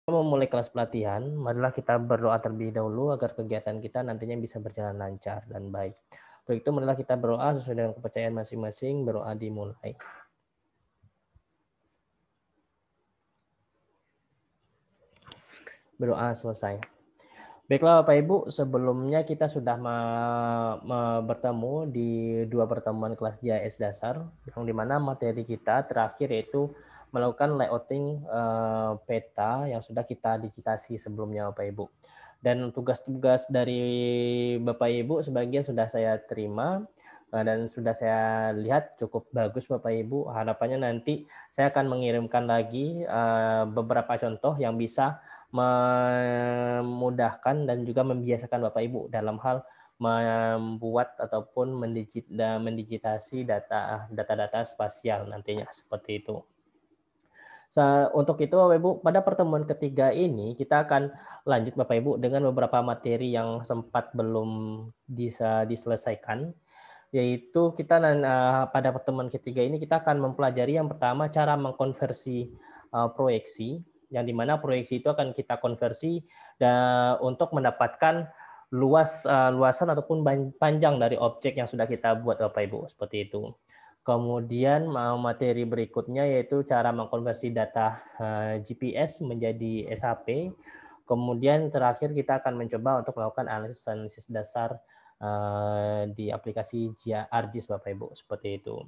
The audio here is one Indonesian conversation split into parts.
Memulai kelas pelatihan, marilah kita berdoa terlebih dahulu agar kegiatan kita nantinya bisa berjalan lancar dan baik. Untuk itu, marilah kita berdoa sesuai dengan kepercayaan masing-masing. Berdoa dimulai. Berdoa selesai. Baiklah Bapak Ibu, sebelumnya kita sudah bertemu di 2 pertemuan kelas JAS dasar, yang dimana materi kita terakhir yaitu melakukan layouting peta yang sudah kita digitasi sebelumnya Bapak Ibu. Dan tugas-tugas dari Bapak Ibu sebagian sudah saya terima dan sudah saya lihat cukup bagus Bapak Ibu. Harapannya nanti saya akan mengirimkan lagi beberapa contoh yang bisa memudahkan dan juga membiasakan Bapak Ibu dalam hal membuat ataupun mendigitasi data-data spasial nantinya seperti itu. Untuk itu Bapak Ibu, pada pertemuan ketiga ini kita akan lanjut Bapak Ibu dengan beberapa materi yang sempat belum bisa diselesaikan, yaitu kita pada pertemuan ketiga ini kita akan mempelajari yang pertama cara mengkonversi proyeksi, yang dimana proyeksi itu akan kita konversi untuk mendapatkan luasan ataupun panjang dari objek yang sudah kita buat Bapak Ibu, seperti itu. Kemudian materi berikutnya yaitu cara mengkonversi data GPS menjadi SHP. Kemudian terakhir kita akan mencoba untuk melakukan analisis dasar di aplikasi ArcGIS Bapak Ibu, seperti itu.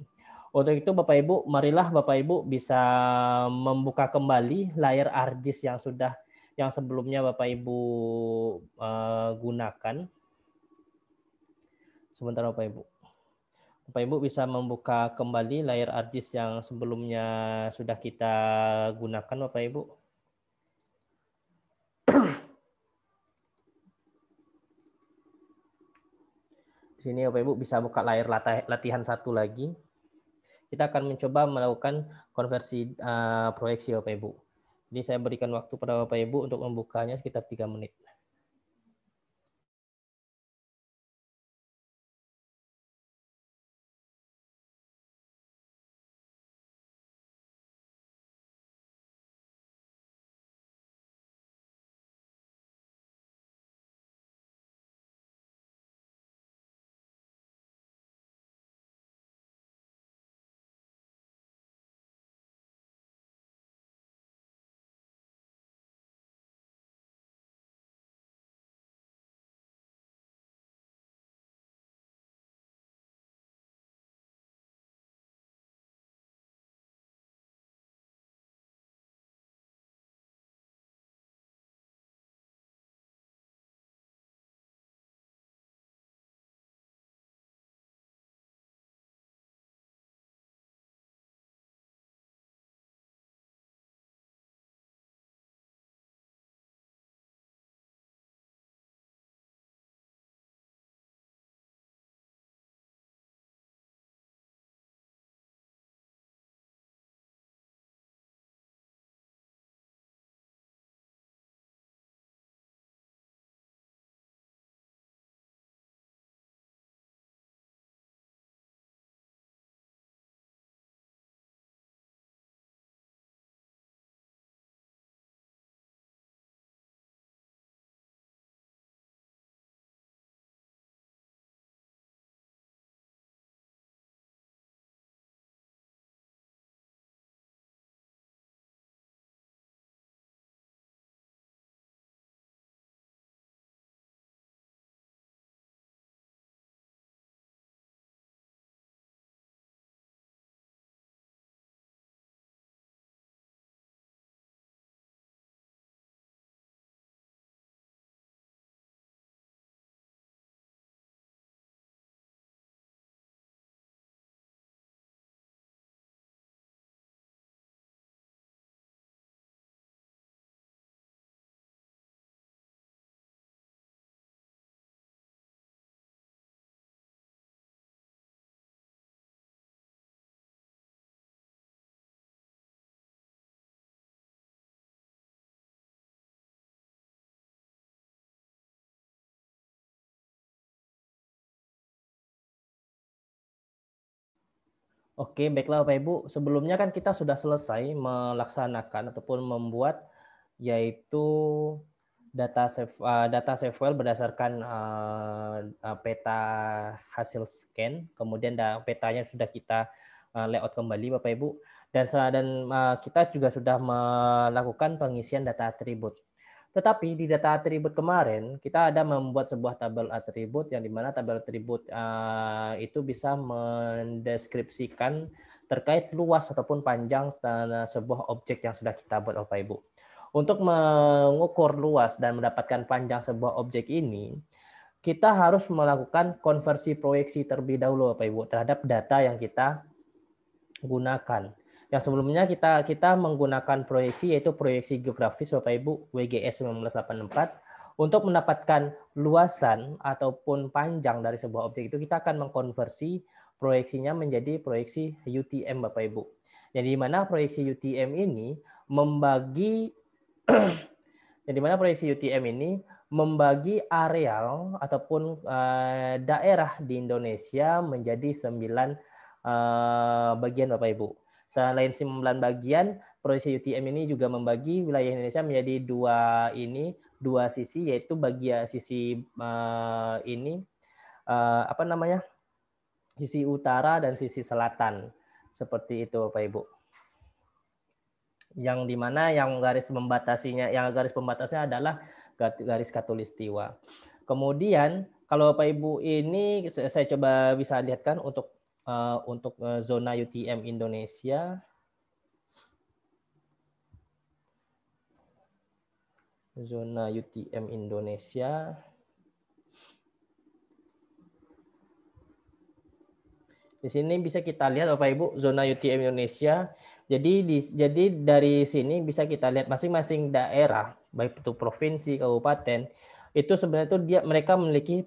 Untuk itu Bapak Ibu, marilah Bapak Ibu bisa membuka kembali layar ArcGIS yang sebelumnya Bapak Ibu gunakan. Sebentar Bapak Ibu. Bapak Ibu bisa membuka kembali layar ArcGIS yang sebelumnya sudah kita gunakan Bapak Ibu. Di sini Bapak Ibu bisa buka layar latihan 1 lagi. Kita akan mencoba melakukan konversi proyeksi Bapak Ibu. Jadi saya berikan waktu pada Bapak Ibu untuk membukanya sekitar 3 menit. Oke, baiklah Bapak Ibu. Sebelumnya kan kita sudah selesai melaksanakan ataupun membuat yaitu data save file berdasarkan peta hasil scan, kemudian petanya sudah kita layout kembali Bapak Ibu, dan kita juga sudah melakukan pengisian data atribut. Tetapi di data atribut kemarin kita ada membuat sebuah tabel atribut yang dimana tabel atribut itu bisa mendeskripsikan terkait luas ataupun panjang sebuah objek yang sudah kita buat Bapak Ibu. Untuk mengukur luas dan mendapatkan panjang sebuah objek ini, kita harus melakukan konversi proyeksi terlebih dahulu Bapak Ibu terhadap data yang kita gunakan. Yang sebelumnya kita menggunakan proyeksi yaitu proyeksi geografis Bapak Ibu WGS 1984 untuk mendapatkan luasan ataupun panjang dari sebuah objek itu kita akan mengkonversi proyeksinya menjadi proyeksi UTM Bapak Ibu. Yang di mana proyeksi UTM ini membagi yang dimana proyeksi UTM ini membagi areal ataupun daerah di Indonesia menjadi 9 bagian Bapak Ibu. Selain 9 bagian, proyeksi UTM ini juga membagi wilayah Indonesia menjadi dua sisi, yaitu bagian sisi sisi utara dan sisi selatan. Seperti itu Bapak Ibu. Yang dimana yang garis pembatasnya adalah garis khatulistiwa. Kemudian kalau Bapak Ibu ini saya coba bisa lihatkan untuk zona UTM Indonesia. Zona UTM Indonesia. Di sini bisa kita lihat Bapak Ibu zona UTM Indonesia. Jadi dari sini bisa kita lihat masing-masing daerah, baik itu provinsi, kabupaten, itu sebenarnya itu mereka memiliki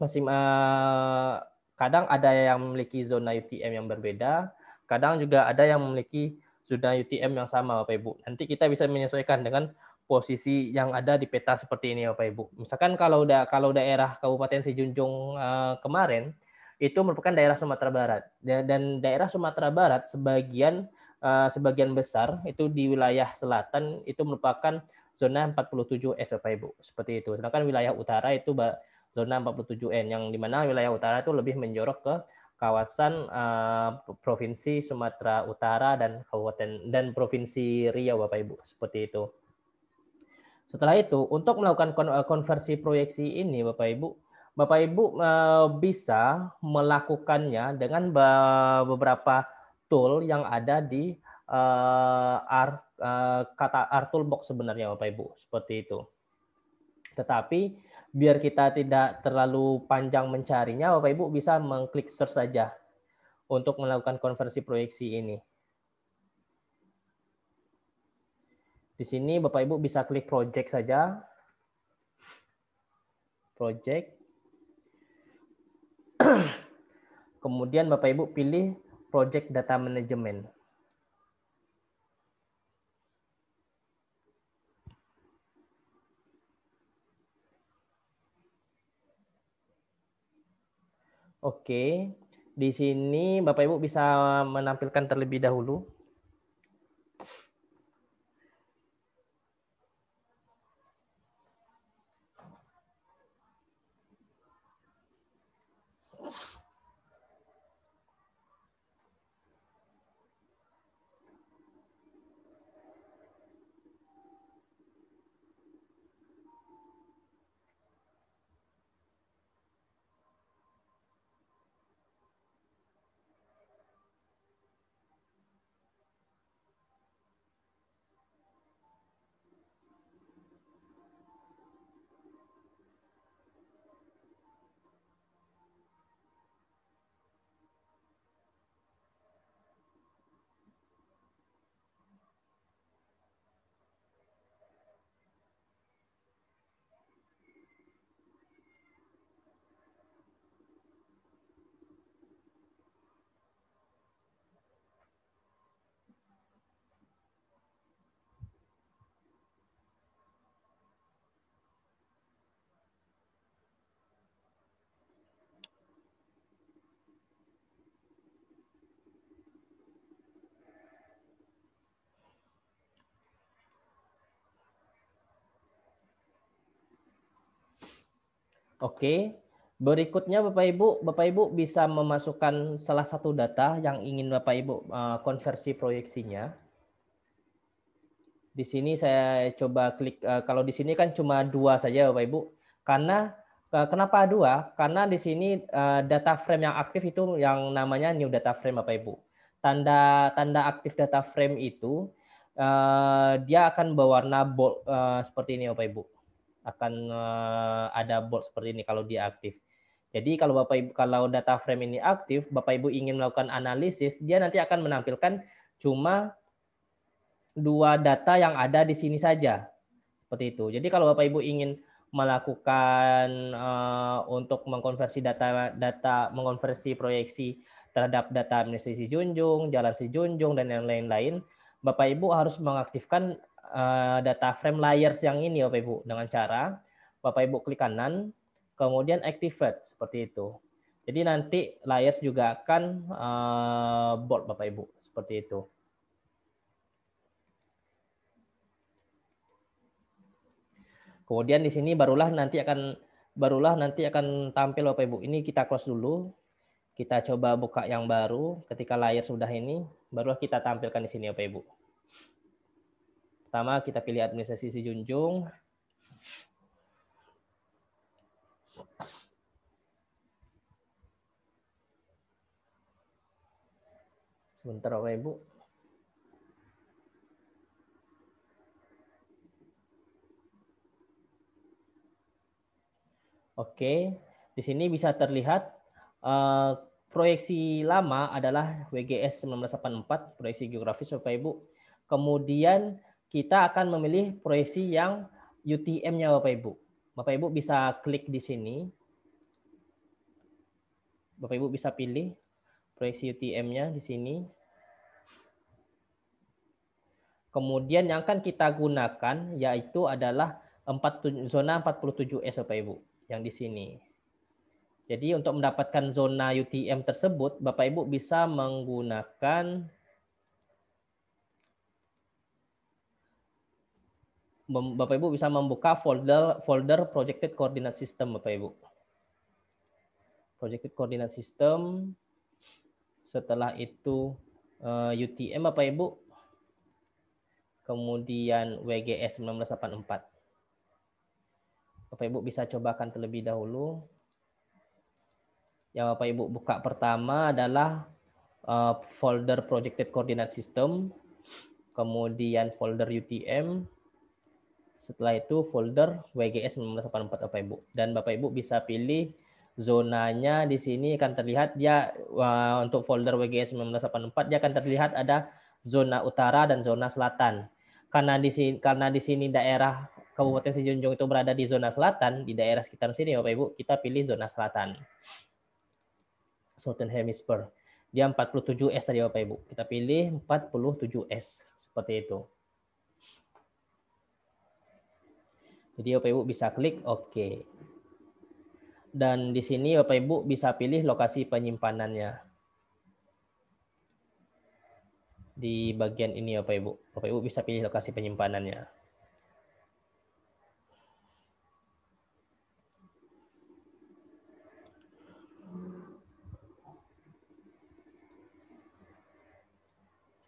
kadang ada yang memiliki zona UTM yang berbeda, kadang juga ada yang memiliki zona UTM yang sama Bapak Ibu. Nanti kita bisa menyesuaikan dengan posisi yang ada di peta seperti ini Bapak Ibu. Misalkan kalau daerah Kabupaten Sijunjung kemarin itu merupakan daerah Sumatera Barat, dan daerah Sumatera Barat sebagian besar itu di wilayah selatan itu merupakan zona 47S Bapak Ibu, seperti itu. Sedangkan wilayah utara itu zona 47N, yang dimana wilayah utara itu lebih menjorok ke kawasan provinsi Sumatera Utara dan kabupaten dan provinsi Riau Bapak Ibu, seperti itu. Setelah itu untuk melakukan konversi proyeksi ini Bapak Ibu bisa melakukannya dengan beberapa tool yang ada di ArToolbox sebenarnya Bapak Ibu, seperti itu. Tetapi biar kita tidak terlalu panjang mencarinya, Bapak Ibu bisa mengklik search saja untuk melakukan konversi proyeksi ini. Di sini Bapak Ibu bisa klik project saja. Project. Kemudian Bapak Ibu pilih project data management. Oke, di sini Bapak Ibu bisa menampilkan terlebih dahulu. Oke. Berikutnya Bapak Ibu bisa memasukkan salah satu data yang ingin Bapak Ibu konversi proyeksinya. Di sini saya coba klik, kalau di sini kan cuma 2 saja Bapak Ibu. Karena kenapa 2? Karena di sini data frame yang aktif itu yang namanya new data frame Bapak Ibu. Tanda aktif data frame itu dia akan berwarna bold seperti ini Bapak Ibu. Akan ada bold seperti ini kalau dia aktif. Jadi kalau Bapak Ibu, kalau data frame ini aktif, Bapak Ibu ingin melakukan analisis, dia nanti akan menampilkan cuma 2 data yang ada di sini saja. Seperti itu. Jadi kalau Bapak Ibu ingin melakukan untuk mengkonversi mengonversi proyeksi terhadap data administrasi si Junjung, jalan si Junjung, dan yang lain-lain, Bapak Ibu harus mengaktifkan data frame layers yang ini Bapak Ibu dengan cara Bapak Ibu klik kanan, kemudian activate seperti itu. Jadi nanti layers juga akan bold Bapak Ibu seperti itu. Kemudian di sini barulah nanti akan tampil Bapak Ibu. Ini kita close dulu. Kita coba buka yang baru. Ketika layar sudah ini, barulah kita tampilkan di sini Bapak Ibu. Pertama kita pilih administrasi si Junjung. Sebentar Bapak Ibu. Oke, di sini bisa terlihat proyeksi lama adalah WGS 1984, proyeksi geografis Bapak Ibu. Kemudian kita akan memilih proyeksi yang UTM-nya Bapak Ibu. Bapak Ibu bisa klik di sini. Bapak Ibu bisa pilih proyeksi UTM-nya di sini. Kemudian yang akan kita gunakan yaitu adalah zona 47S Bapak Ibu yang di sini. Jadi untuk mendapatkan zona UTM tersebut, Bapak Ibu bisa menggunakan Bapak Ibu bisa membuka folder projected coordinate system Bapak Ibu. Projected coordinate system. Setelah itu UTM Bapak Ibu. Kemudian WGS 1984. Bapak Ibu bisa cobakan terlebih dahulu. Yang Bapak Ibu buka pertama adalah folder projected coordinate system, kemudian folder UTM, setelah itu folder WGS 1984 Bapak Ibu. Dan Bapak Ibu bisa pilih zonanya di sini akan terlihat dia untuk folder WGS 1984 dia akan terlihat ada zona utara dan zona selatan. Karena di sini daerah Kabupaten Sijunjung itu berada di zona selatan, di daerah sekitar sini Bapak Ibu, kita pilih zona selatan. Southern Hemisphere. Dia 47S tadi Bapak Ibu. Kita pilih 47S. Seperti itu. Jadi Bapak Ibu bisa klik OK. Dan di sini Bapak Ibu bisa pilih lokasi penyimpanannya. Di bagian ini Bapak Ibu. Bapak Ibu bisa pilih lokasi penyimpanannya.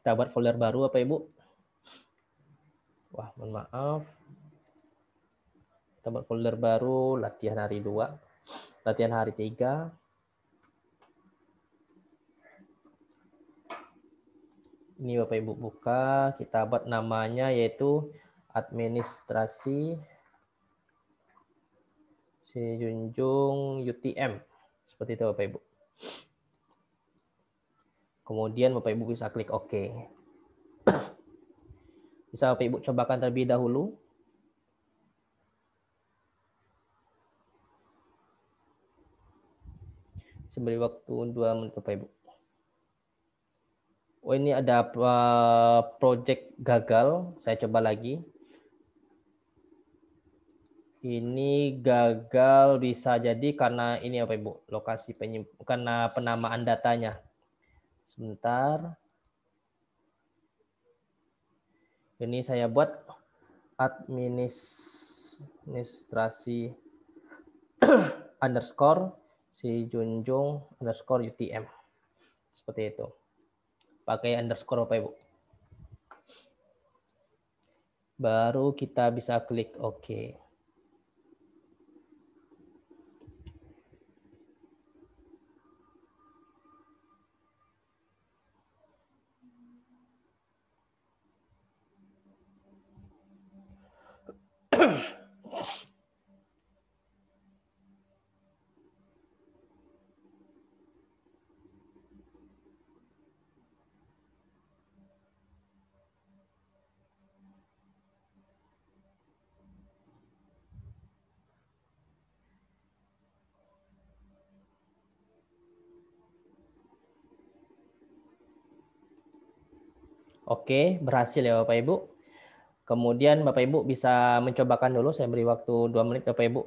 Kita buat folder baru Bapak Ibu. Wah, mohon maaf. Kita buat folder baru, latihan hari 2. Latihan hari 3. Ini Bapak Ibu buka, kita buat namanya yaitu administrasi si Junjung UTM. Seperti itu Bapak Ibu. Kemudian Bapak Ibu bisa klik OK. Bisa Bapak Ibu cobakan terlebih dahulu. Beri waktu 2 menit Bapak Ibu. Oh ini ada project gagal. Saya coba lagi. Ini gagal bisa jadi karena ini Bapak Ibu. Lokasi karena penamaan datanya. Sebentar. Ini saya buat administrasi underscore si Junjung underscore UTM. Seperti itu. Pakai underscore Bapak Ibu. Baru kita bisa klik OK. Oke, berhasil ya Bapak Ibu. Kemudian Bapak Ibu bisa mencobakan dulu, saya beri waktu 2 menit Bapak Ibu.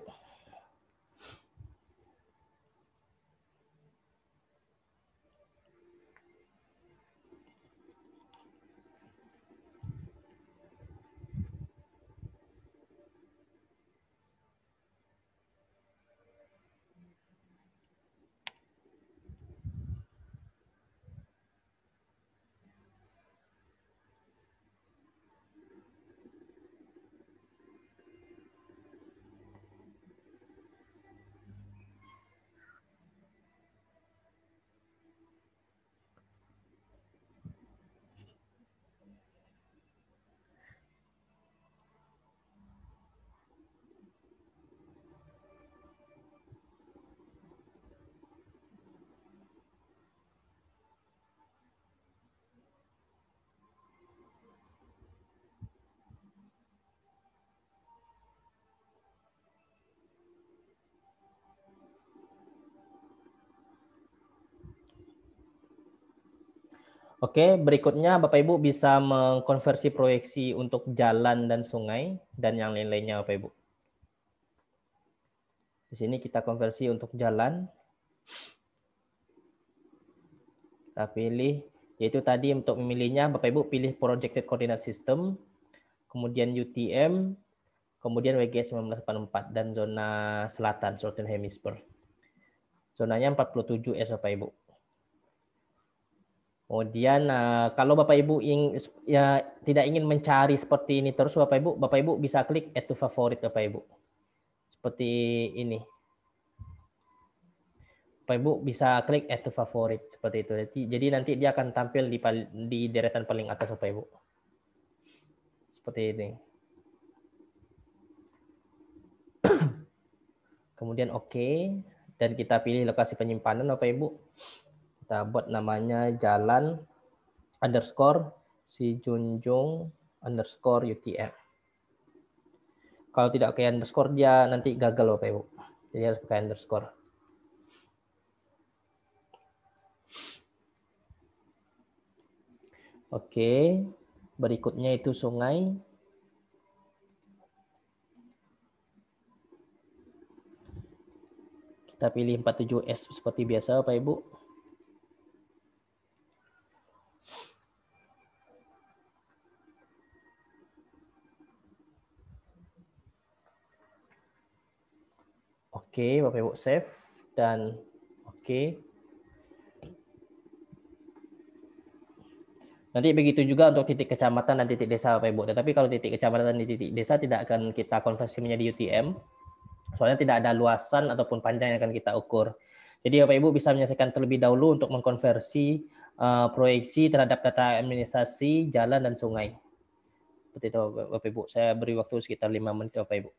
Oke, berikutnya Bapak Ibu bisa mengkonversi proyeksi untuk jalan dan sungai dan yang lain-lainnya Bapak Ibu. Di sini kita konversi untuk jalan. Kita pilih, yaitu tadi untuk memilihnya Bapak Ibu pilih Projected Coordinate System, kemudian UTM, kemudian WGS 1984 dan zona selatan, Southern Hemisphere. Zonanya 47 S Bapak Ibu. Kemudian kalau Bapak Ibu tidak ingin mencari seperti ini terus Bapak Ibu bisa klik add to favorite Bapak Ibu. Seperti ini. Bapak Ibu bisa klik add to favorite seperti itu. Jadi nanti dia akan tampil di deretan paling atas Bapak Ibu. Seperti ini. Kemudian OK dan kita pilih lokasi penyimpanan Bapak Ibu. Kita buat namanya jalan underscore si Junjung underscore UTM. Kalau tidak pakai underscore dia nanti gagal Bapak Ibu. Jadi harus pakai underscore. Oke, berikutnya itu sungai. Kita pilih 47S seperti biasa Bapak Ibu. Oke, Bapak Ibu save dan oke. Nanti begitu juga untuk titik kecamatan dan titik desa Bapak Ibu. Tetapi kalau titik kecamatan dan titik desa tidak akan kita konversi menjadi UTM. Soalnya tidak ada luasan ataupun panjang yang akan kita ukur. Jadi Bapak Ibu bisa menyelesaikan terlebih dahulu untuk mengkonversi proyeksi terhadap data administrasi jalan dan sungai. Seperti itu Bapak Ibu. Saya beri waktu sekitar 5 menit Bapak Ibu.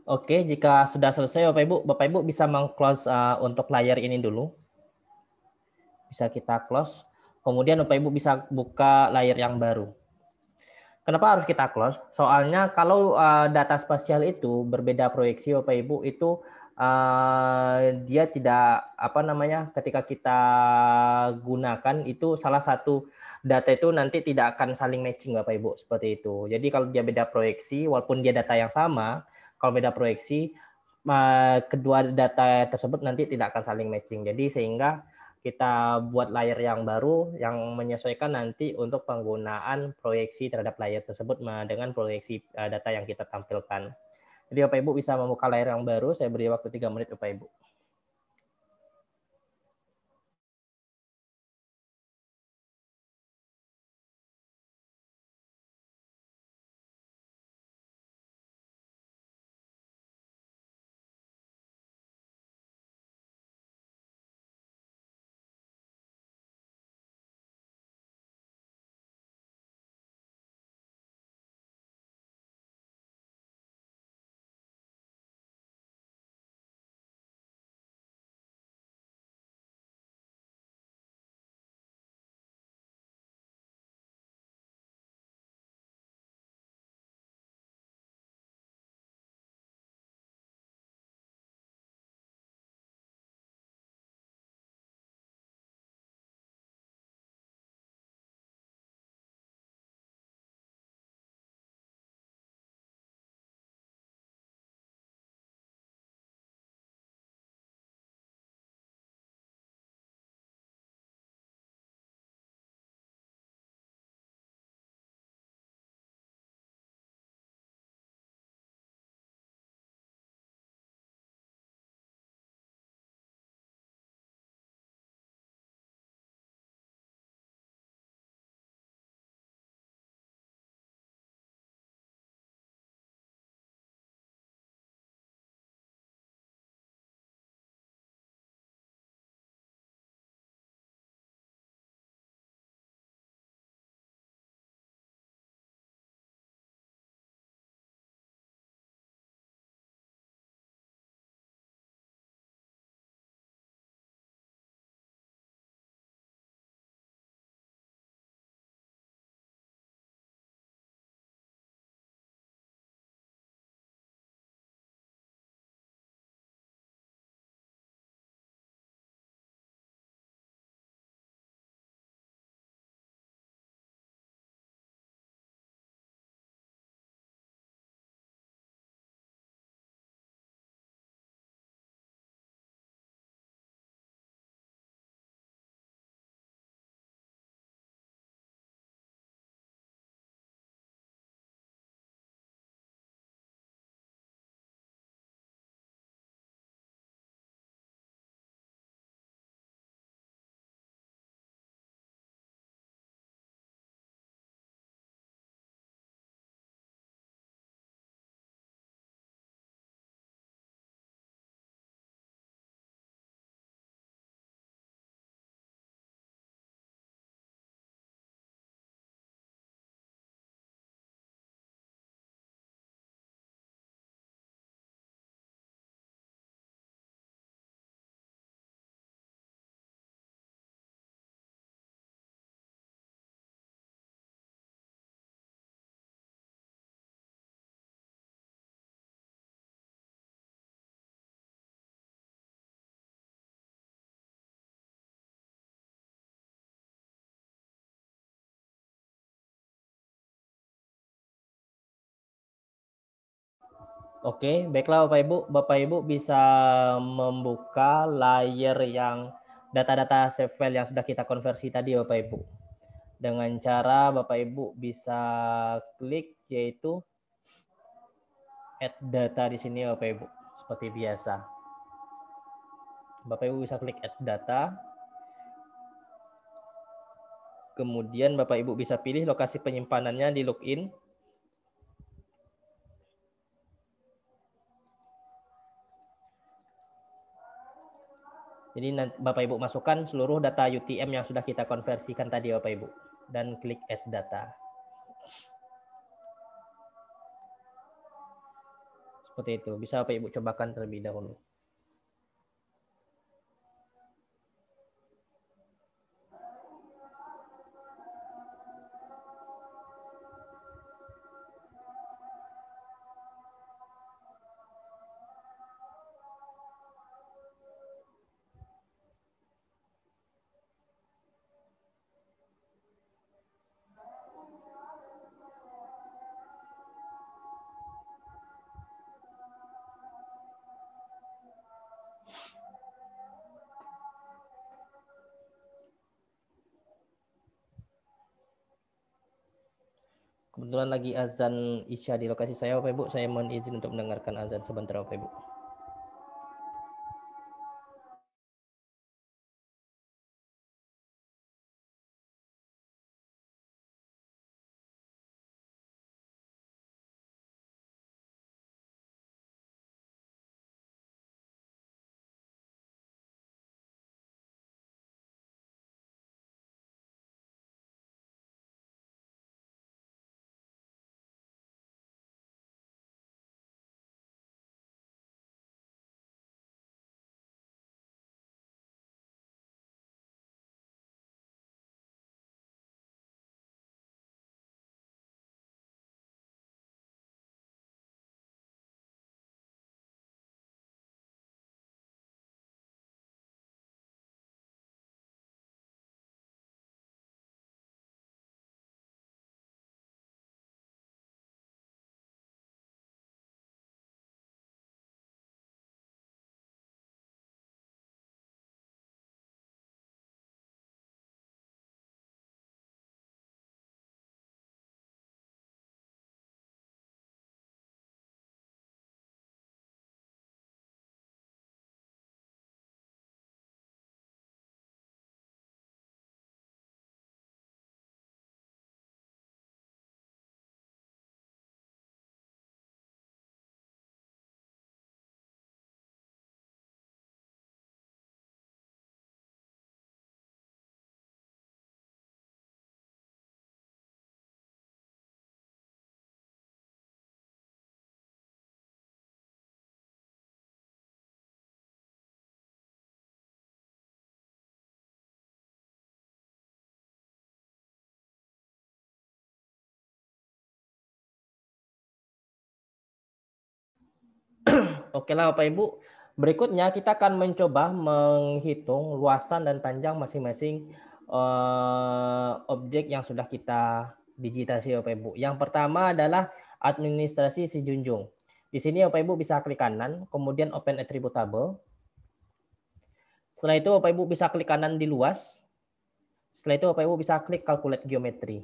Oke, jika sudah selesai Bapak Ibu bisa meng-close untuk layar ini dulu. Bisa kita close. Kemudian Bapak Ibu bisa buka layar yang baru. Kenapa harus kita close? Soalnya kalau data spasial itu berbeda proyeksi Bapak Ibu itu dia tidak ketika kita gunakan itu salah satu data itu nanti tidak akan saling matching Bapak Ibu seperti itu. Jadi kalau dia beda proyeksi walaupun dia data yang sama, kalau beda proyeksi kedua data tersebut nanti tidak akan saling matching. Jadi sehingga kita buat layer yang baru yang menyesuaikan nanti untuk penggunaan proyeksi terhadap layer tersebut dengan proyeksi data yang kita tampilkan. Jadi Bapak Ibu bisa membuka layer yang baru, saya beri waktu 3 menit Bapak Ibu. Oke, baiklah Bapak Ibu bisa membuka layar yang data-data save file yang sudah kita konversi tadi Bapak Ibu. Dengan cara Bapak Ibu bisa klik yaitu add data di sini Bapak Ibu, seperti biasa. Bapak Ibu bisa klik add data. Kemudian Bapak Ibu bisa pilih lokasi penyimpanannya di login. Jadi Bapak Ibu masukkan seluruh data UTM yang sudah kita konversikan tadi Bapak Ibu dan klik add data. Seperti itu. Bisa Bapak Ibu cobakan terlebih dahulu. Kebetulan lagi azan Isya di lokasi saya, Bapak Ibu. Saya mohon izin untuk mendengarkan azan sebentar, Bapak Ibu. Oke lah Bapak Ibu. Berikutnya kita akan mencoba menghitung luasan dan panjang masing-masing objek yang sudah kita digitasi Bapak Ibu. Yang pertama adalah administrasi si junjung. Di sini Bapak Ibu bisa klik kanan, kemudian open attributable. Setelah itu Bapak Ibu bisa klik kanan di luas. Setelah itu Bapak Ibu bisa klik calculate geometry.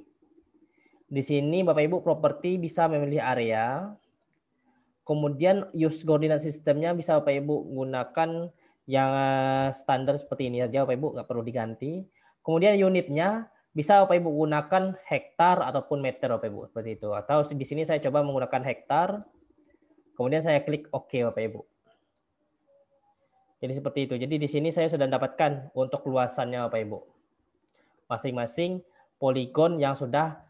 Di sini Bapak Ibu properti bisa memilih area. Kemudian use coordinate sistemnya bisa Bapak Ibu gunakan yang standar seperti ini saja Bapak Ibu, nggak perlu diganti. Kemudian unitnya bisa Bapak Ibu gunakan hektar ataupun meter Bapak Ibu seperti itu. Atau di sini saya coba menggunakan hektar. Kemudian saya klik OK Bapak Ibu. Jadi seperti itu. Jadi di sini saya sudah dapatkan untuk luasannya Bapak Ibu. Masing-masing poligon yang sudah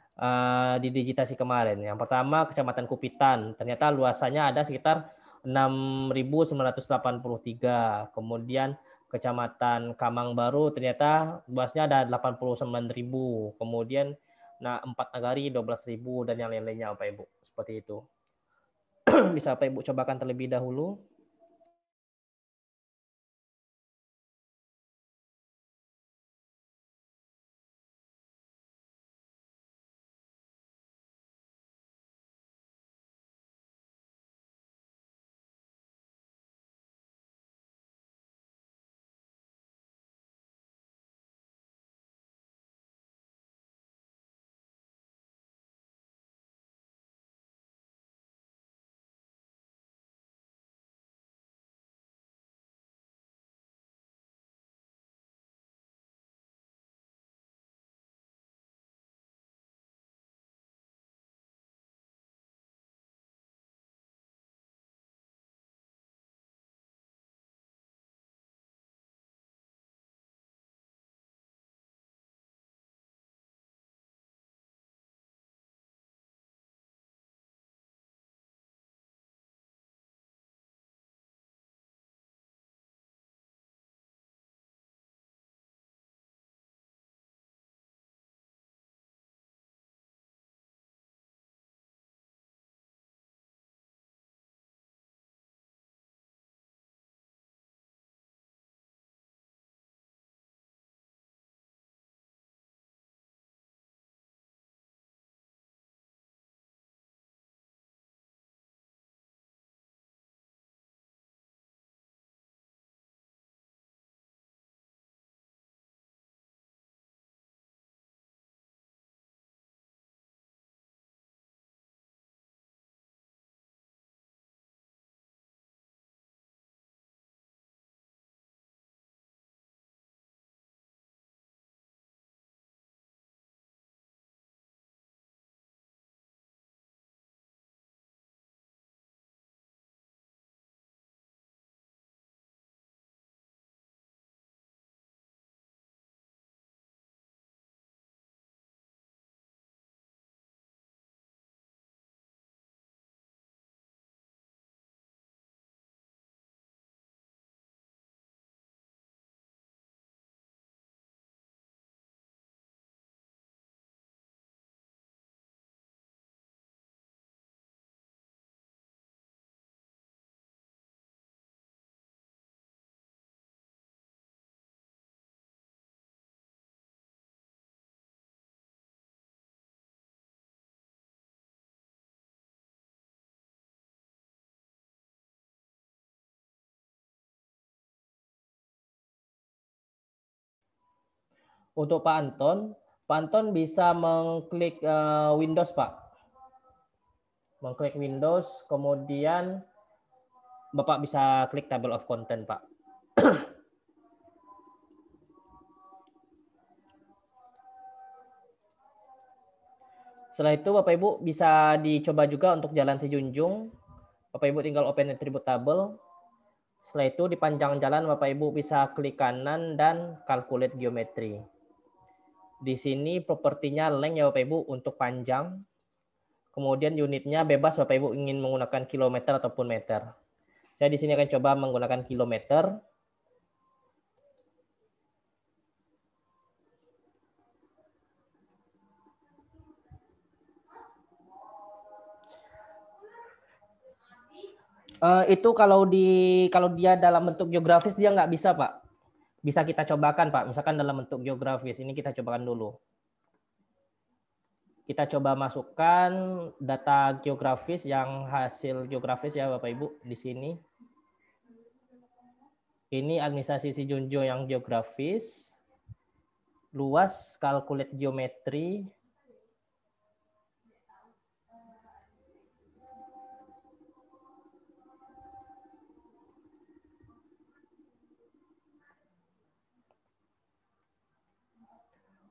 didigitasi kemarin. Yang pertama Kecamatan Kupitan, ternyata luasannya ada sekitar 6.983. Kemudian Kecamatan Kamang Baru ternyata luasnya ada 89.000. Kemudian Empat Nagari 12.000 dan yang lain-lainnya Bapak Ibu. Seperti itu. Bisa Bapak Ibu cobakan terlebih dahulu. Untuk Pak Anton bisa mengklik Windows, Pak. Mengklik Windows, kemudian Bapak bisa klik table of content, Pak. Setelah itu Bapak Ibu bisa dicoba juga untuk jalan Sijunjung. Bapak Ibu tinggal open attribute table. Setelah itu di panjang jalan Bapak Ibu bisa klik kanan dan calculate geometry. Di sini propertinya length ya Bapak Ibu untuk panjang. Kemudian unitnya bebas Bapak Ibu ingin menggunakan kilometer ataupun meter. Saya di sini akan coba menggunakan kilometer. Itu kalau dia dalam bentuk geografis dia nggak bisa, Pak. Bisa kita cobakan, Pak. Misalkan dalam bentuk geografis. Ini kita cobakan dulu. Kita coba masukkan data geografis yang hasil geografis ya Bapak Ibu di sini. Ini administrasi Sijunjung yang geografis. Luas calculate geometri.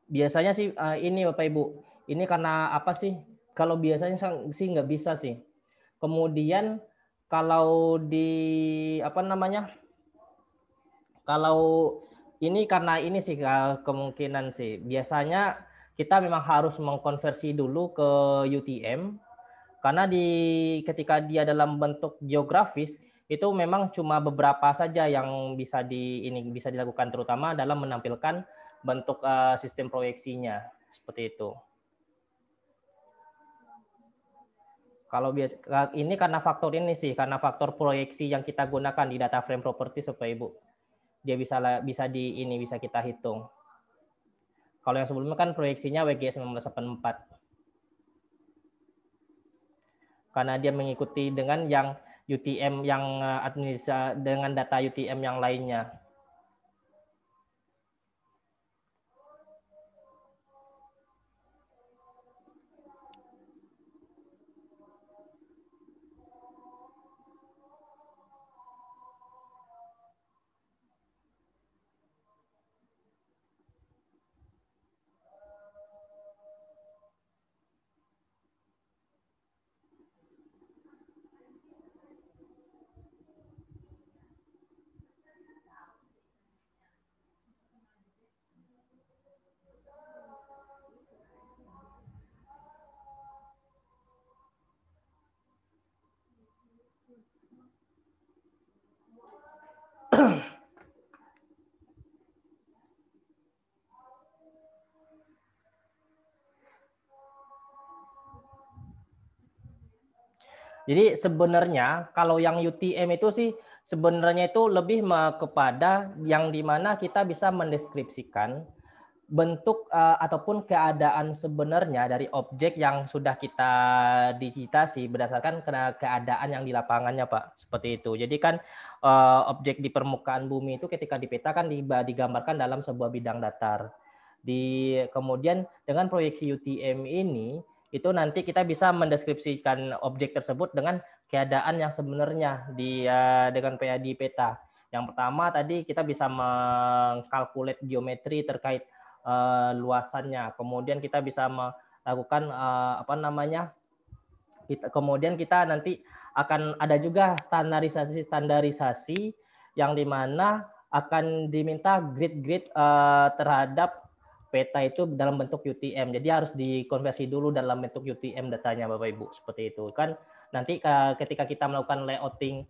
Biasanya sih ini Bapak Ibu, ini karena apa sih? Kalau biasanya sih nggak bisa sih. Kemudian kalau di apa namanya? Kalau ini karena ini sih kemungkinan sih. Biasanya kita memang harus mengkonversi dulu ke UTM karena ketika dia dalam bentuk geografis itu memang cuma beberapa saja yang bisa dilakukan terutama dalam menampilkan bentuk sistem proyeksinya seperti itu. Kalau ini karena faktor ini sih, karena faktor proyeksi yang kita gunakan di data frame property Bapak Ibu. Dia bisa kita hitung. Kalau yang sebelumnya kan proyeksinya WGS 1984. Karena dia mengikuti dengan yang UTM yang administrasi dengan data UTM yang lainnya. Jadi sebenarnya kalau yang UTM itu sih sebenarnya itu lebih kepada yang dimana kita bisa mendeskripsikan bentuk ataupun keadaan sebenarnya dari objek yang sudah kita digitasi berdasarkan keadaan yang di lapangannya, Pak. Seperti itu. Jadi kan objek di permukaan bumi itu ketika dipetakan digambarkan dalam sebuah bidang datar. Kemudian dengan proyeksi UTM ini itu nanti kita bisa mendeskripsikan objek tersebut dengan keadaan yang sebenarnya dengan di peta. Yang pertama tadi kita bisa mengkalkulate geometri terkait luasannya. Kemudian kita bisa melakukan kemudian kita nanti akan ada juga standarisasi yang dimana akan diminta grid terhadap peta itu dalam bentuk UTM. Jadi harus dikonversi dulu dalam bentuk UTM datanya Bapak Ibu. Seperti itu. Kan nanti ketika kita melakukan layouting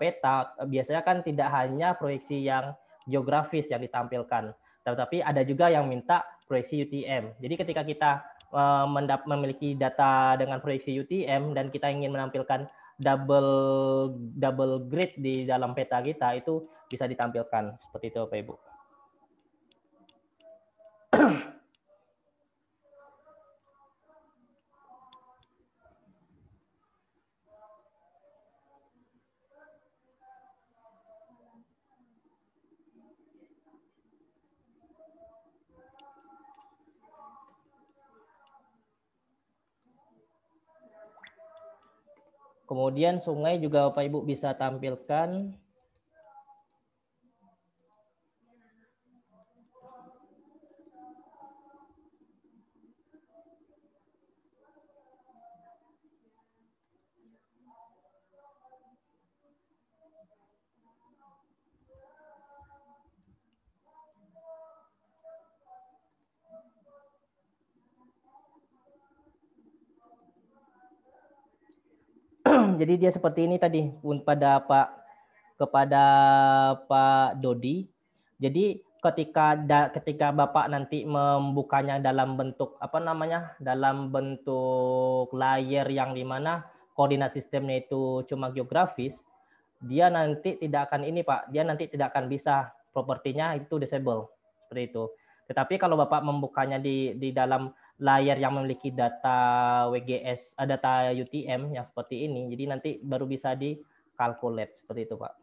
peta, biasanya kan tidak hanya proyeksi yang geografis yang ditampilkan, tetapi ada juga yang minta proyeksi UTM. Jadi ketika kita memiliki data dengan proyeksi UTM dan kita ingin menampilkan double grid di dalam peta kita, itu bisa ditampilkan. Seperti itu Bapak Ibu. Kemudian sungai juga Bapak Ibu bisa tampilkan. Jadi dia seperti ini tadi kepada Pak Dodi. Jadi ketika Bapak nanti membukanya dalam bentuk dalam bentuk layer yang dimana koordinat sistemnya itu cuma geografis, dia nanti tidak akan Pak, dia nanti tidak akan bisa, propertinya itu disable seperti itu. Tetapi kalau Bapak membukanya di dalam layar yang memiliki data WGS, data UTM yang seperti ini, jadi nanti baru bisa di calculate seperti itu, Pak.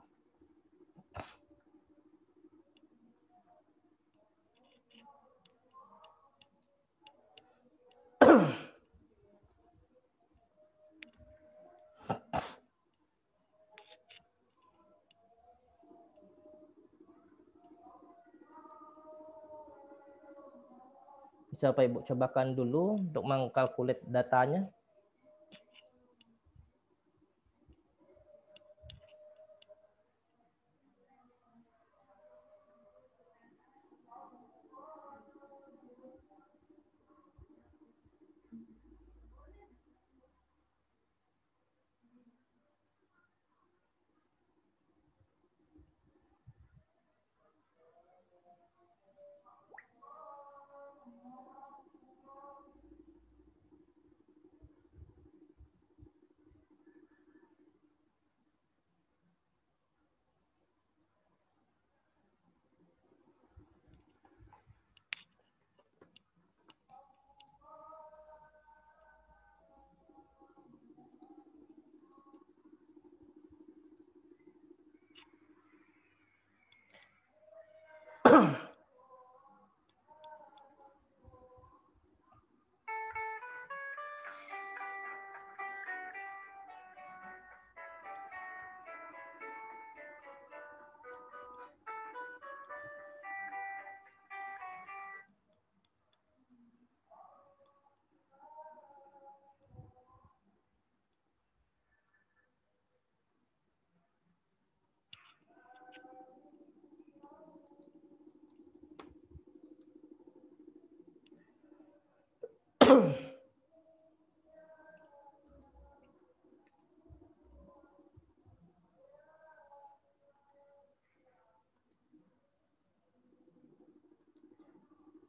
Bisa Pak Ibu cobakan dulu untuk mengkalkulate datanya.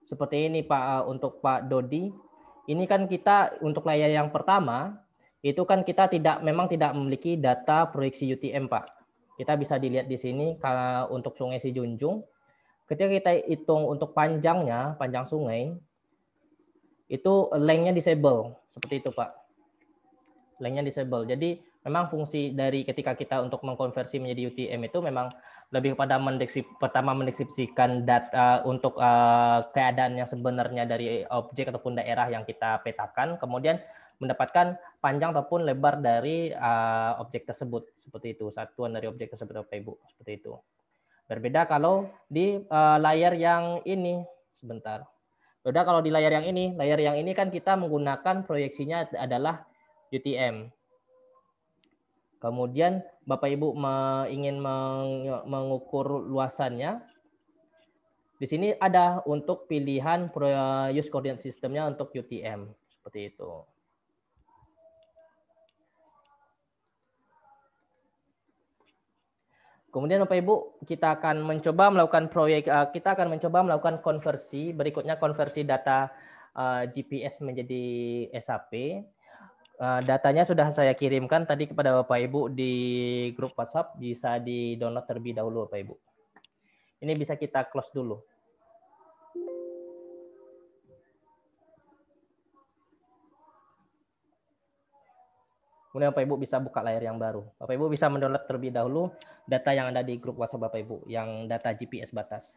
Seperti ini Pak, untuk Pak Dodi. Ini kan kita untuk layar yang pertama itu kan kita memang tidak memiliki data proyeksi UTM Pak. Kita bisa dilihat di sini kalau untuk Sungai Sijunjung, ketika kita hitung untuk panjang sungai itu length-nya disable seperti itu Pak. Length-nya disable. Jadi memang fungsi dari ketika kita untuk mengkonversi menjadi UTM itu memang lebih kepada mendeskripsikan data untuk keadaan yang sebenarnya dari objek ataupun daerah yang kita petakan, kemudian mendapatkan panjang ataupun lebar dari objek tersebut seperti itu, satuan dari objek tersebut Bapak Ibu seperti itu. Berbeda kalau di layar yang ini, sebentar. Berbeda kalau di layar yang ini kan kita menggunakan proyeksinya adalah UTM. Kemudian Bapak Ibu ingin mengukur luasannya. Di sini ada untuk pilihan use coordinate sistemnya untuk UTM. Seperti itu. Kemudian Bapak Ibu, kita akan mencoba melakukan konversi, berikutnya konversi data GPS menjadi SAP. Datanya sudah saya kirimkan tadi kepada Bapak Ibu di grup WhatsApp, bisa di-download terlebih dahulu Bapak Ibu. Ini bisa kita close dulu. Kemudian Bapak Ibu bisa buka layar yang baru. Bapak Ibu bisa mendownload terlebih dahulu data yang ada di grup WhatsApp Bapak Ibu, yang data GPS batas.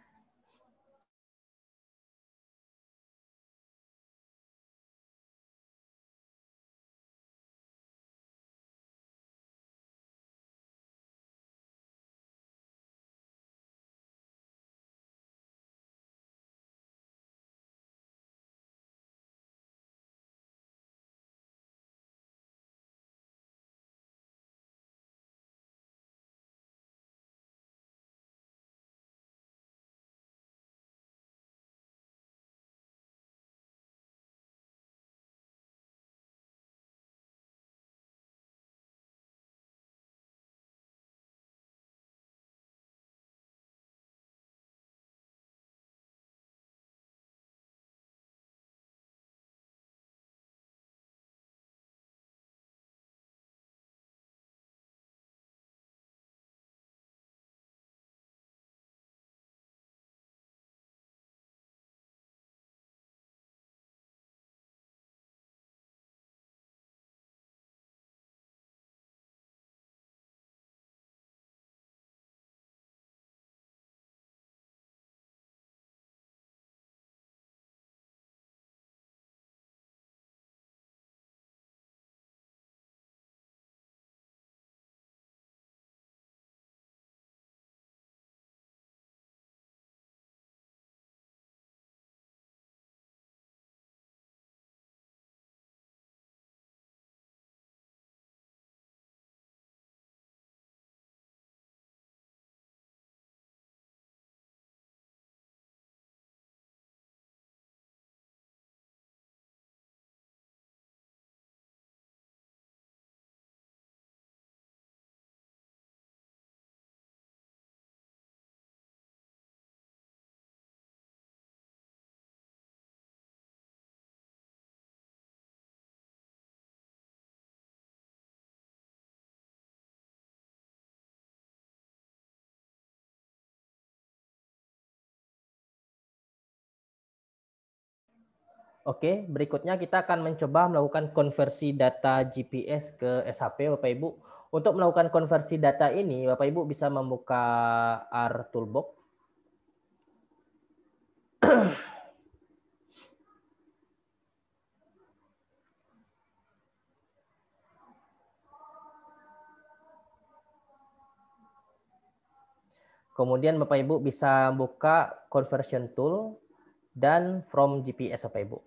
Oke, berikutnya kita akan mencoba melakukan konversi data GPS ke SHP, Bapak Ibu. Untuk melakukan konversi data ini, Bapak Ibu bisa membuka R Toolbox. Kemudian Bapak Ibu bisa buka conversion tool dan from GPS Bapak Ibu.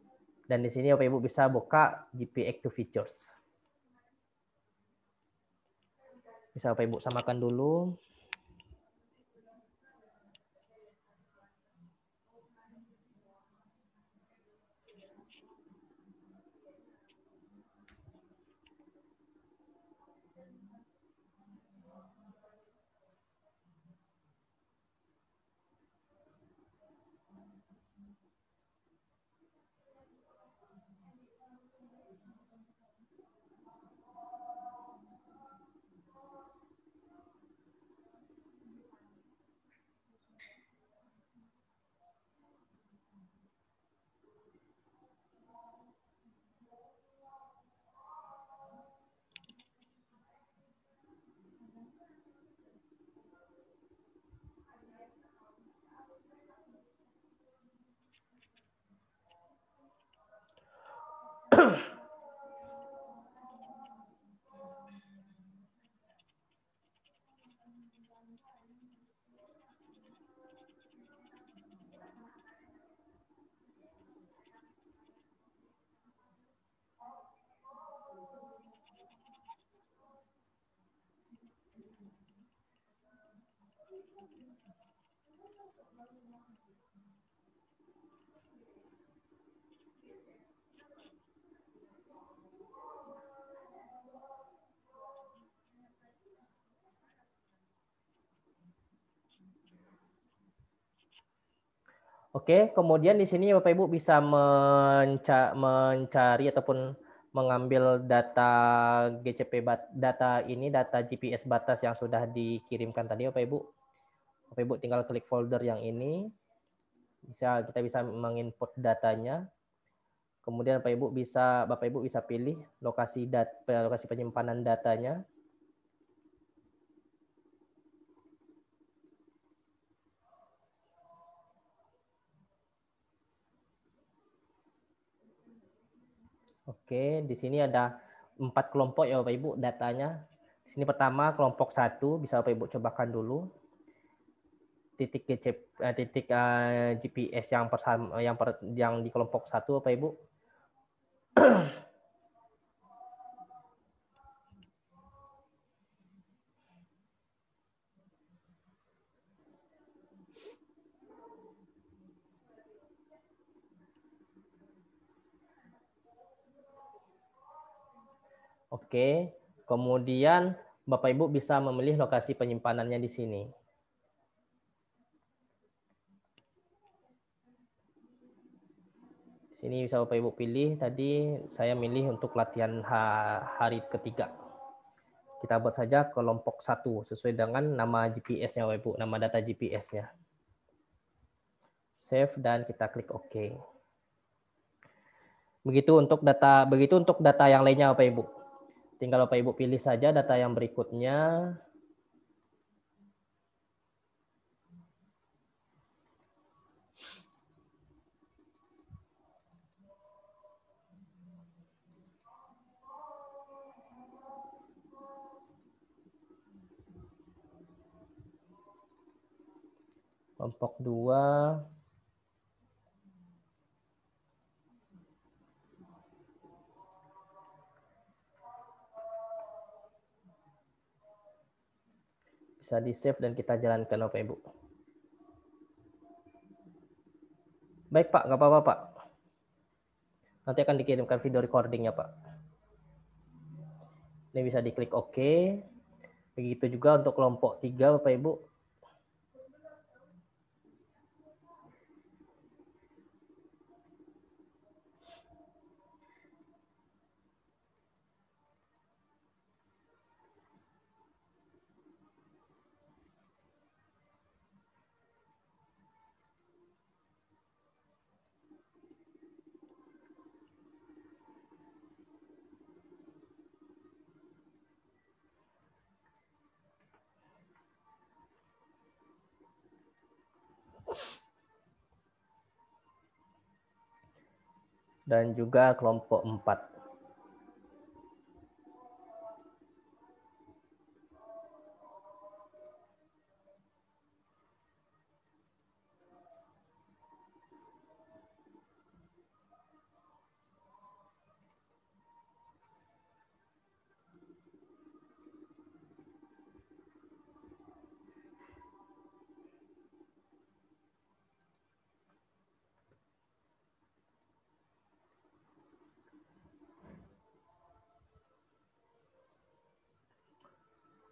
Dan di sini Bapak Ibu bisa buka GPS to features. Bisa Bapak Ibu samakan dulu. Oke, kemudian di sini Bapak Ibu bisa mencari ataupun mengambil data data ini, data GPS batas yang sudah dikirimkan tadi Bapak Ibu. Bapak Ibu tinggal klik folder yang ini. Kita bisa menginput datanya. Kemudian Bapak Ibu bisa pilih lokasi penyimpanan datanya. Oke, di sini ada 4 kelompok ya Bapak Ibu datanya. Di sini pertama kelompok 1 bisa Bapak Ibu cobakan dulu. Titik GPS yang di kelompok 1 Bapak Ibu. Oke, kemudian Bapak Ibu bisa memilih lokasi penyimpanannya di sini. Di sini bisa Bapak Ibu pilih, tadi saya milih untuk latihan hari ketiga. Kita buat saja kelompok 1 sesuai dengan nama GPS-nya Bapak Ibu, nama data GPS-nya. Save dan kita klik OK. Begitu untuk data yang lainnya Bapak Ibu. Tinggal Bapak Ibu pilih saja data yang berikutnya. Kelompok 2. Bisa di-save dan kita jalankan Bapak Ibu. Baik Pak, nggak apa-apa Pak. Nanti akan dikirimkan video recordingnya Pak. Ini bisa diklik OK. Begitu juga untuk kelompok 3 Bapak Ibu. dan juga kelompok 4.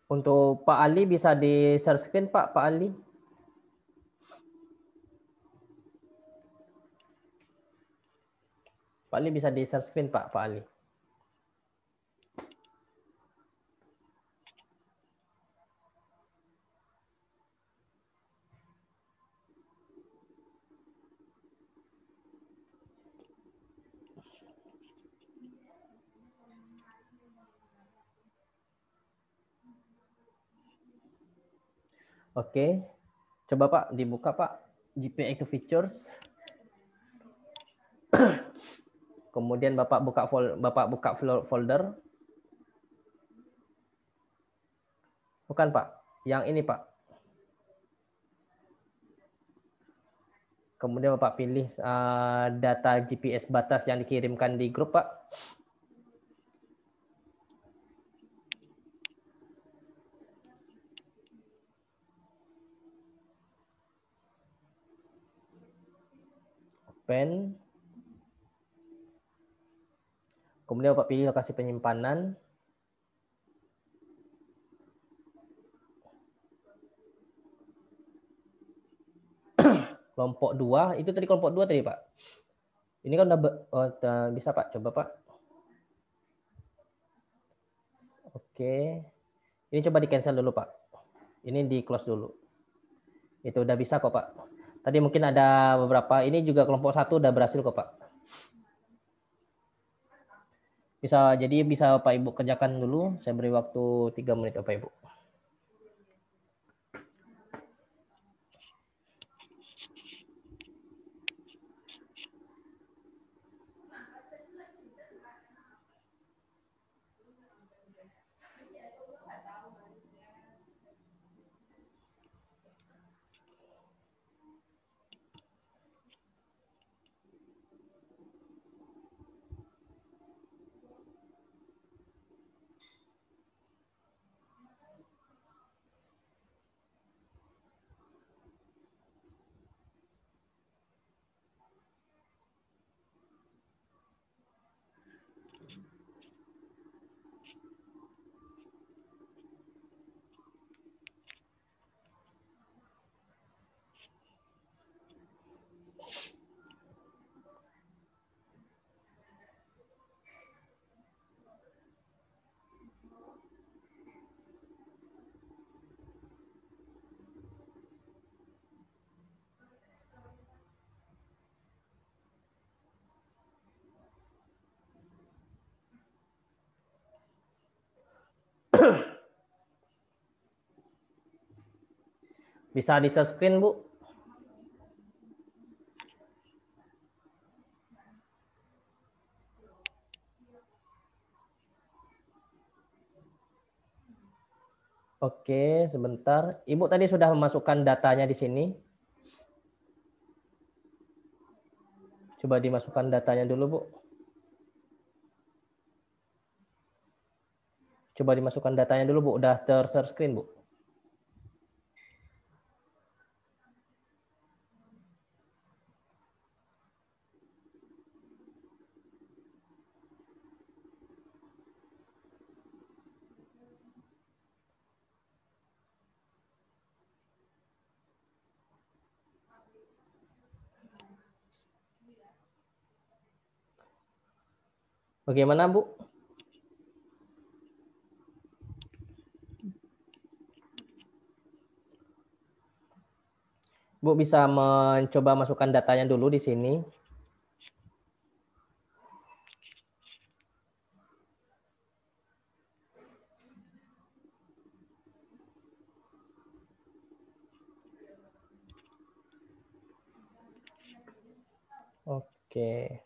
Untuk Pak Ali bisa di share screen Pak Ali. Pak Ali bisa di share screen Pak Ali. Oke, coba Pak dibuka Pak GPA Features. Kemudian Bapak buka folder. Bukan Pak, yang ini Pak. Kemudian Bapak pilih data GPS batas yang dikirimkan di grup Pak. Open. Kemudian Bapak pilih lokasi penyimpanan. Kelompok 2, itu tadi kelompok 2 tadi Pak. Ini kan udah bisa Pak, coba Pak. Oke. Ini coba di cancel dulu Pak. Ini di close dulu. Itu udah bisa kok Pak. Tadi mungkin ada beberapa, ini juga kelompok 1 udah berhasil kok Pak. Jadi bisa Bapak Ibu kerjakan dulu. Saya beri waktu 3 menit Bapak Ibu. Bisa di share screen Bu. Oke, sebentar. Ibu tadi sudah memasukkan datanya di sini. Coba dimasukkan datanya dulu, Bu. Coba dimasukkan datanya dulu, Bu. Udah ter-share screen, Bu. Bagaimana, Bu? Bu bisa mencoba masukkan datanya dulu di sini. Oke.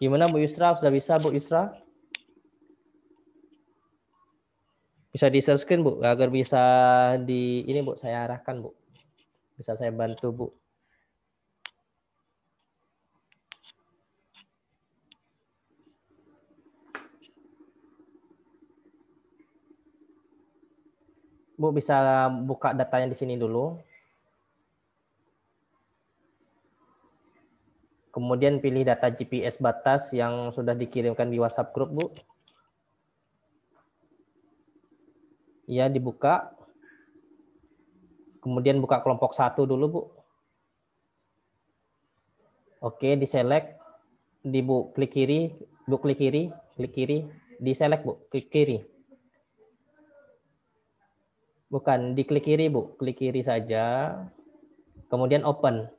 Gimana Bu Yusra? Sudah bisa Bu Yusra? Bisa di share screen Bu, agar bisa di ini Bu, saya arahkan Bu. Bisa saya bantu Bu. Bu bisa buka datanya di sini dulu. Kemudian pilih data GPS batas yang sudah dikirimkan di WhatsApp grup Bu. Ya, dibuka. Kemudian buka kelompok 1 dulu Bu. Oke, di select, di Bu klik kiri, Bu klik kiri, di select Bu, klik kiri. Bukan, di klik kiri Bu, klik kiri saja. Kemudian open.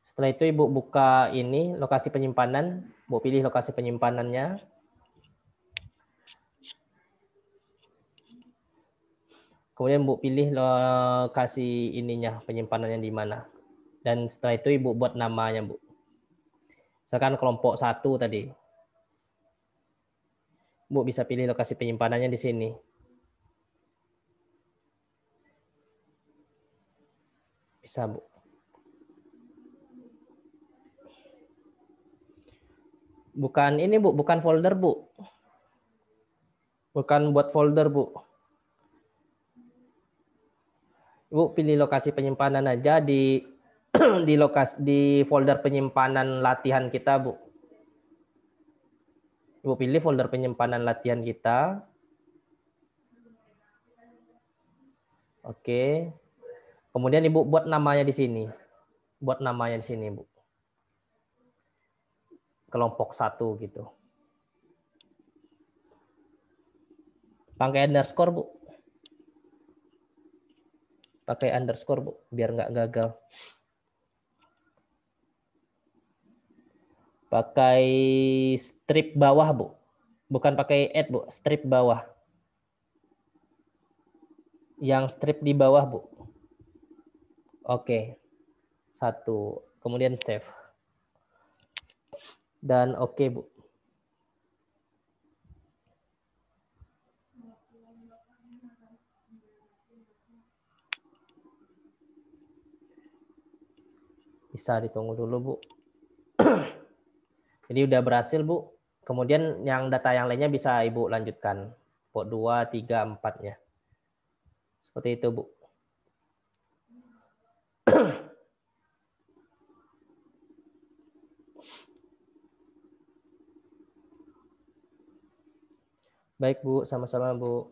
Setelah itu Ibu buka ini lokasi penyimpanan, Bu pilih lokasi penyimpanannya. Kemudian Bu pilih lokasi ininya, penyimpanannya di mana. Dan setelah itu Ibu buat namanya Bu. Misalkan kelompok 1 tadi. Bu bisa pilih lokasi penyimpanannya di sini. Bisa Bu. Bukan ini Bu, bukan folder Bu. Bukan buat folder Bu. Ibu pilih lokasi penyimpanan aja di di folder penyimpanan latihan kita Bu. Ibu pilih folder penyimpanan latihan kita. Oke. Kemudian Ibu buat namanya di sini. Buat namanya di sini Bu. Kelompok 1 gitu. Pakai underscore Bu. Pakai underscore Bu, biar nggak gagal. Pakai strip bawah Bu. Bukan pakai add Bu, strip bawah. Yang strip di bawah Bu. Oke. 1. Kemudian save. Dan oke Bu. Bisa ditunggu dulu Bu. Jadi udah berhasil Bu. Kemudian yang data yang lainnya bisa Ibu lanjutkan. Port 2, 3, 4-nya. Seperti itu Bu. Baik Bu, sama-sama Bu.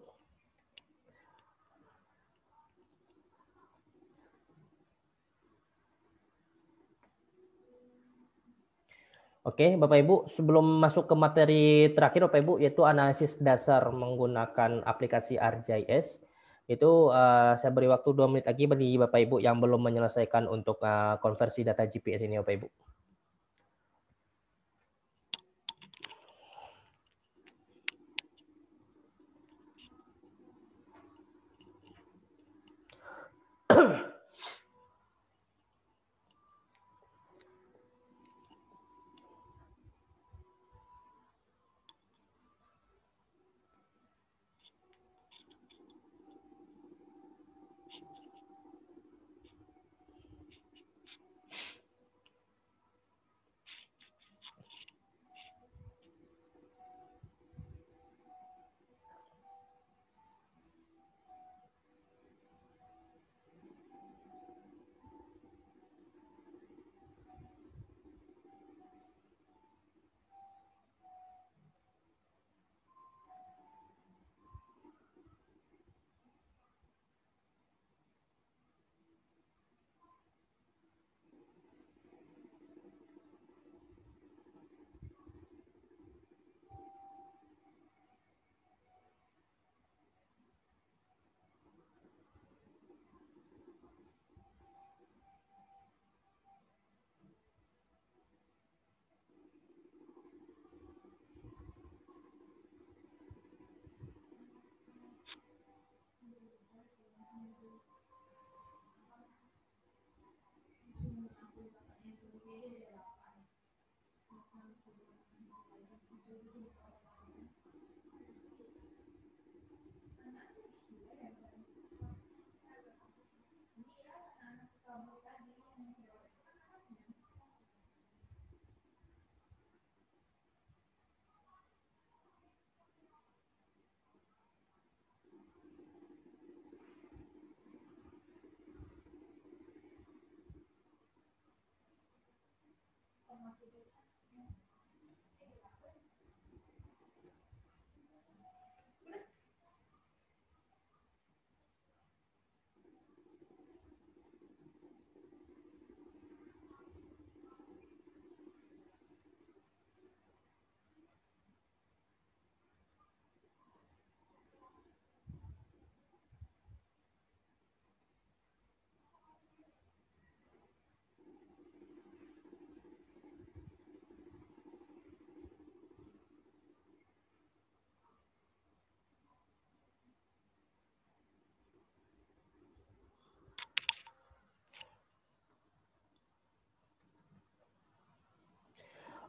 Oke, Bapak Ibu, sebelum masuk ke materi terakhir Bapak Ibu, yaitu analisis dasar menggunakan aplikasi ArcGIS, itu saya beri waktu 2 menit lagi bagi Bapak Ibu yang belum menyelesaikan untuk konversi data GPS ini Bapak Ibu.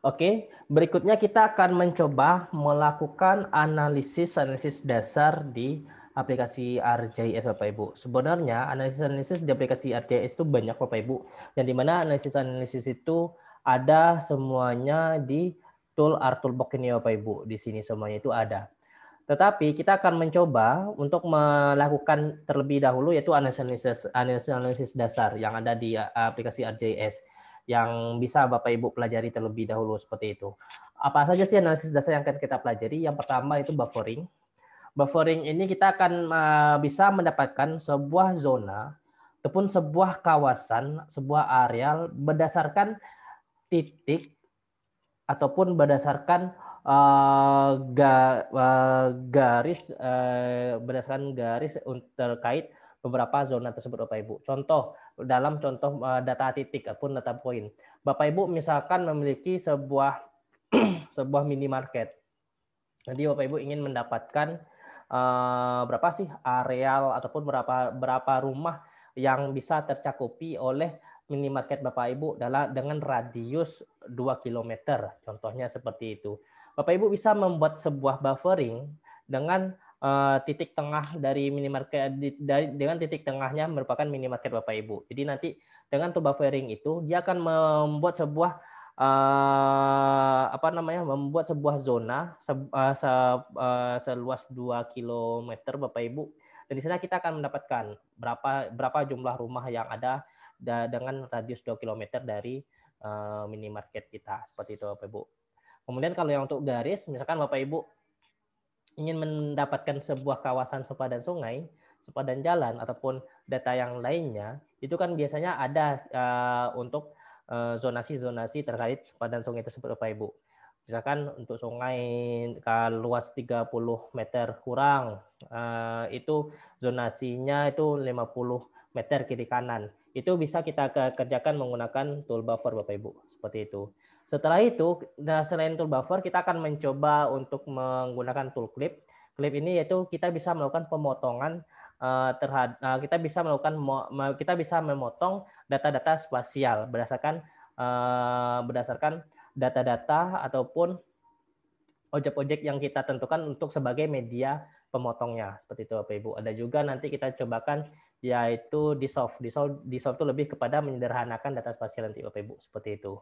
Oke, berikutnya kita akan mencoba melakukan analisis dasar di aplikasi ArcGIS Bapak Ibu. Sebenarnya analisis di aplikasi ArcGIS itu banyak Bapak Ibu, yang dimana analisis itu ada semuanya di tool ArcToolbox ini Bapak Ibu. Di sini semuanya itu ada. Tetapi kita akan mencoba untuk melakukan terlebih dahulu yaitu analisis dasar yang ada di aplikasi ArcGIS yang bisa Bapak Ibu pelajari terlebih dahulu seperti itu. Apa saja sih analisis dasar yang akan kita pelajari? Yang pertama itu buffering. Buffering ini kita akan bisa mendapatkan sebuah zona ataupun sebuah kawasan, sebuah areal berdasarkan titik ataupun berdasarkan garis berdasarkan garis terkait beberapa zona tersebut Bapak Ibu. Contoh dalam contoh data titik ataupun data point. Bapak Ibu misalkan memiliki sebuah sebuah minimarket. Jadi Bapak Ibu ingin mendapatkan berapa sih areal ataupun berapa rumah yang bisa tercakupi oleh minimarket Bapak Ibu dengan radius 2 km. Contohnya seperti itu. Bapak Ibu bisa membuat sebuah buffering dengan titik tengah dari minimarket dengan titik tengahnya merupakan minimarket Bapak Ibu. Jadi nanti dengan tuh buffering itu dia akan membuat sebuah membuat sebuah zona seluas 2 km Bapak Ibu. Dan di sana kita akan mendapatkan berapa jumlah rumah yang ada dengan radius 2 km dari minimarket kita. Seperti itu Bapak Ibu. Kemudian kalau yang untuk garis, misalkan Bapak Ibu ingin mendapatkan sebuah kawasan sepadan sungai, sepadan jalan, ataupun data yang lainnya, itu kan biasanya ada untuk zonasi-zonasi terkait sepadan sungai tersebut Bapak Ibu. Misalkan untuk sungai luas 30 meter kurang, itu zonasinya itu 50 meter kiri kanan. Itu bisa kita kerjakan menggunakan tool buffer Bapak Ibu, seperti itu. Setelah itu, selain tool buffer, kita akan mencoba untuk menggunakan tool clip. Clip ini yaitu kita bisa melakukan pemotongan kita bisa memotong data-data spasial berdasarkan data-data ataupun objek-objek yang kita tentukan untuk sebagai media pemotongnya. Seperti itu Bapak Ibu. Ada juga nanti kita cobakan yaitu dissolve. Dissolve itu lebih kepada menyederhanakan data spasial nanti Bapak Ibu. Seperti itu.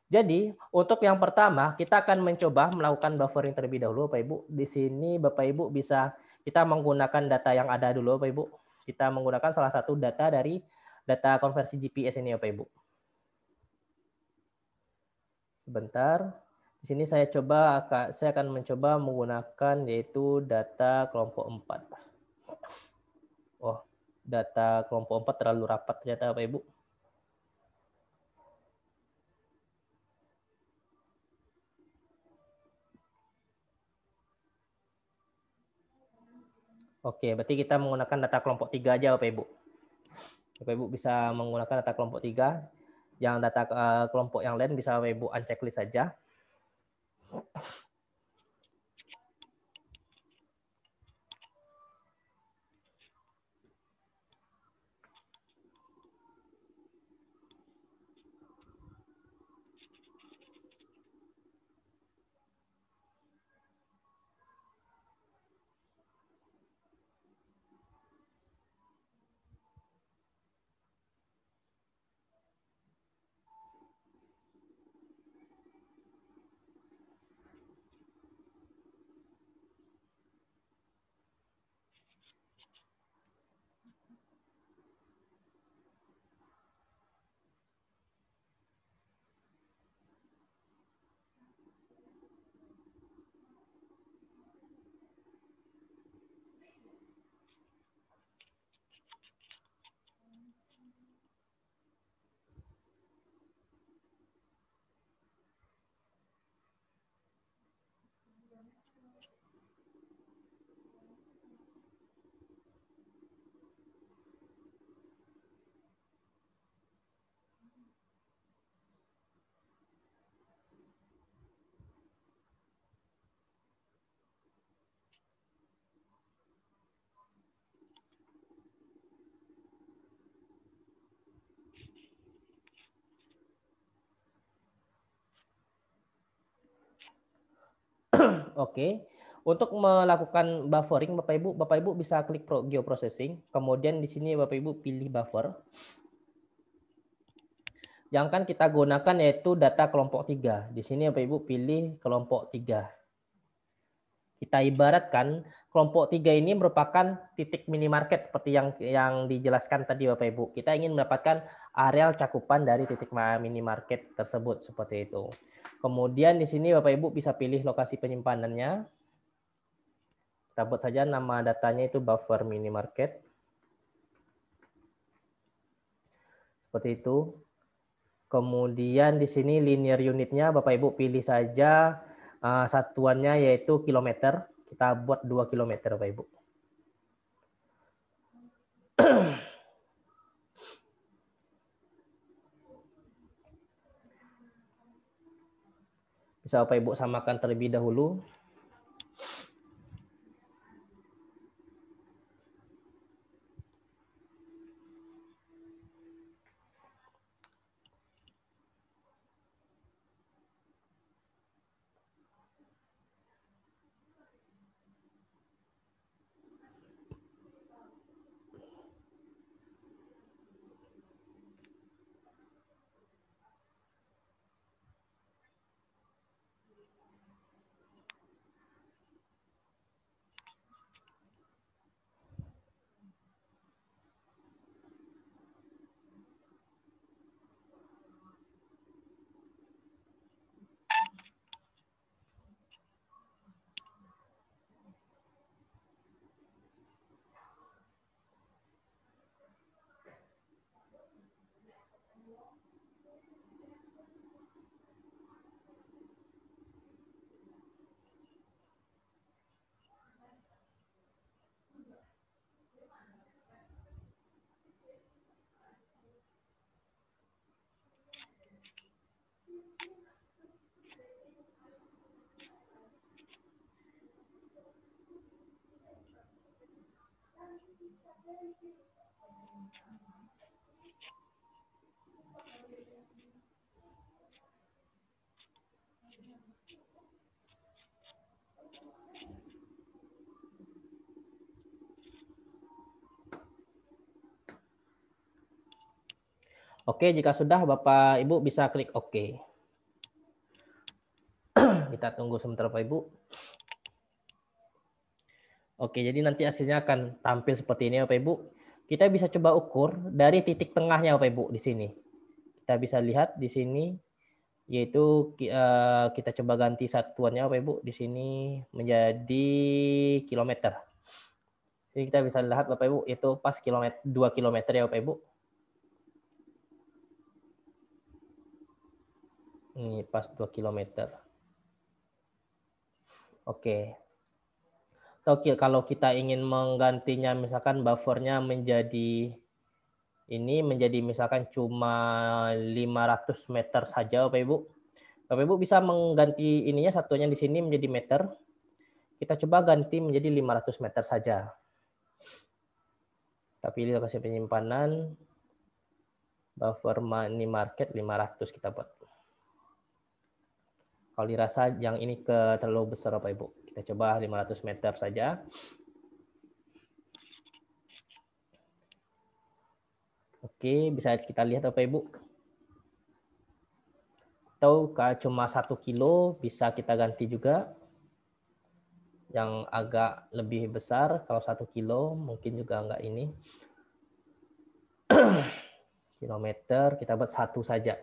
Jadi untuk yang pertama kita akan mencoba melakukan buffering terlebih dahulu Bapak Ibu. Di sini Bapak Ibu bisa kita menggunakan data yang ada dulu Bapak Ibu. Kita menggunakan salah satu data dari data konversi GPS ini Bapak Ibu. Sebentar. Di sini saya akan mencoba menggunakan yaitu data kelompok 4. Oh, data kelompok 4 terlalu rapat ternyata Bapak Ibu. Oke, berarti kita menggunakan data kelompok 3 aja Bapak Ibu. Bapak Ibu bisa menggunakan data kelompok 3. Yang data kelompok yang lain bisa Bapak Ibu unchecklist saja. Oke. Untuk melakukan buffering, Bapak Ibu bisa klik geoprocessing, kemudian di sini Bapak Ibu pilih buffer. Yang akan kita gunakan yaitu data kelompok 3. Di sini Bapak Ibu pilih kelompok 3. Kita ibaratkan kelompok 3 ini merupakan titik minimarket seperti yang dijelaskan tadi Bapak Ibu. Kita ingin mendapatkan areal cakupan dari titik minimarket tersebut seperti itu. Kemudian di sini Bapak Ibu bisa pilih lokasi penyimpanannya. Kita buat saja nama datanya itu buffer minimarket. Seperti itu. Kemudian di sini linear unitnya Bapak Ibu pilih saja satuannya yaitu kilometer. Kita buat 2 kilometer Bapak Ibu. Bisa Bapak Ibu samakan terlebih dahulu. Oke, jika sudah Bapak Ibu bisa klik OK. Kita tunggu sebentar Bapak Ibu. Oke, jadi nanti hasilnya akan tampil seperti ini Bapak Ibu. Kita bisa coba ukur dari titik tengahnya Bapak Ibu di sini. Kita bisa lihat di sini yaitu kita coba ganti satuannya Bapak Ibu di sini menjadi kilometer. Jadi kita bisa lihat Bapak Ibu itu pas 2 kilometer ya Bapak Ibu. Ini pas 2 kilometer. Oke. Atau kalau kita ingin menggantinya misalkan buffernya menjadi misalkan cuma 500 meter saja Bapak Ibu. Bapak Ibu bisa mengganti ininya satunya di sini menjadi meter. Kita coba ganti menjadi 500 meter saja. Kita pilih lokasi penyimpanan. Buffer minimarket 500 kita buat. Kalau dirasa yang ini terlalu besar Bapak Ibu. Kita coba 500 meter saja. Oke, bisa kita lihat Bapak Ibu. Atau cuma 1 kilo bisa kita ganti juga. Yang agak lebih besar, kalau 1 kilo mungkin juga enggak ini. Kilometer, kita buat 1 saja.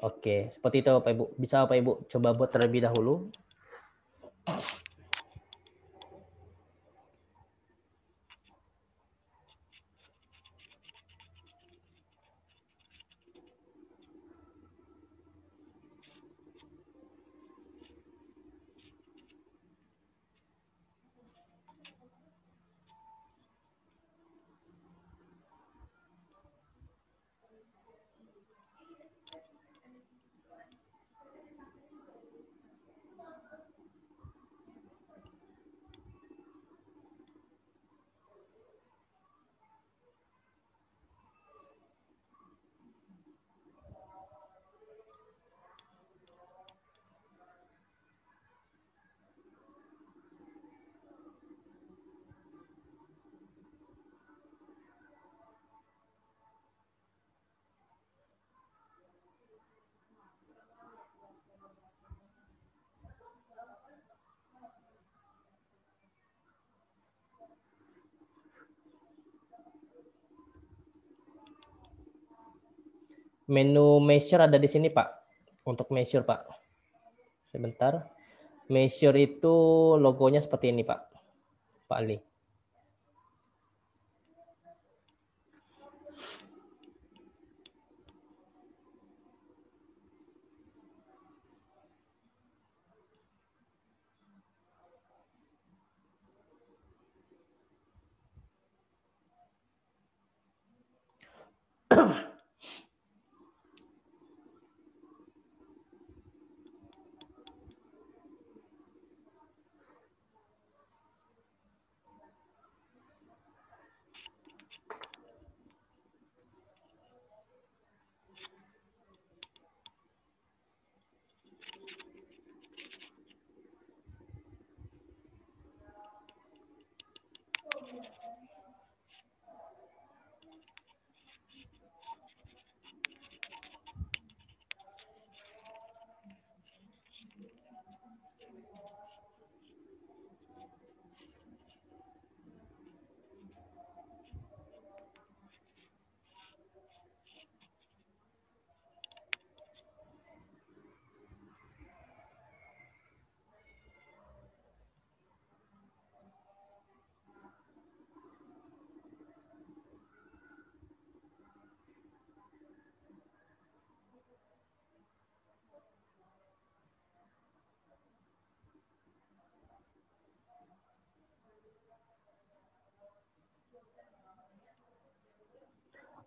Oke, seperti itu Bapak Ibu. Bisa Bapak Ibu coba buat terlebih dahulu. Menu measure ada di sini, Pak. Untuk measure, Pak. Sebentar. Measure itu logonya seperti ini, Pak. Pak Ali.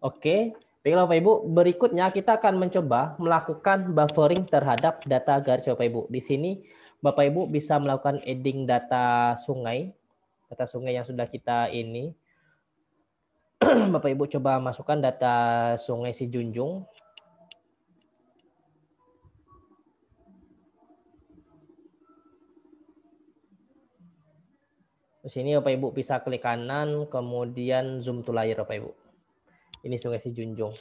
Oke, baiklah Bapak Ibu. Berikutnya kita akan mencoba melakukan buffering terhadap data garis Bapak Ibu. Di sini Bapak Ibu bisa melakukan adding data sungai yang sudah kita ini. Bapak Ibu coba masukkan data sungai Sijunjung. Di sini Bapak Ibu bisa klik kanan, kemudian zoom to layer Bapak Ibu. Ini sungai Sijunjung.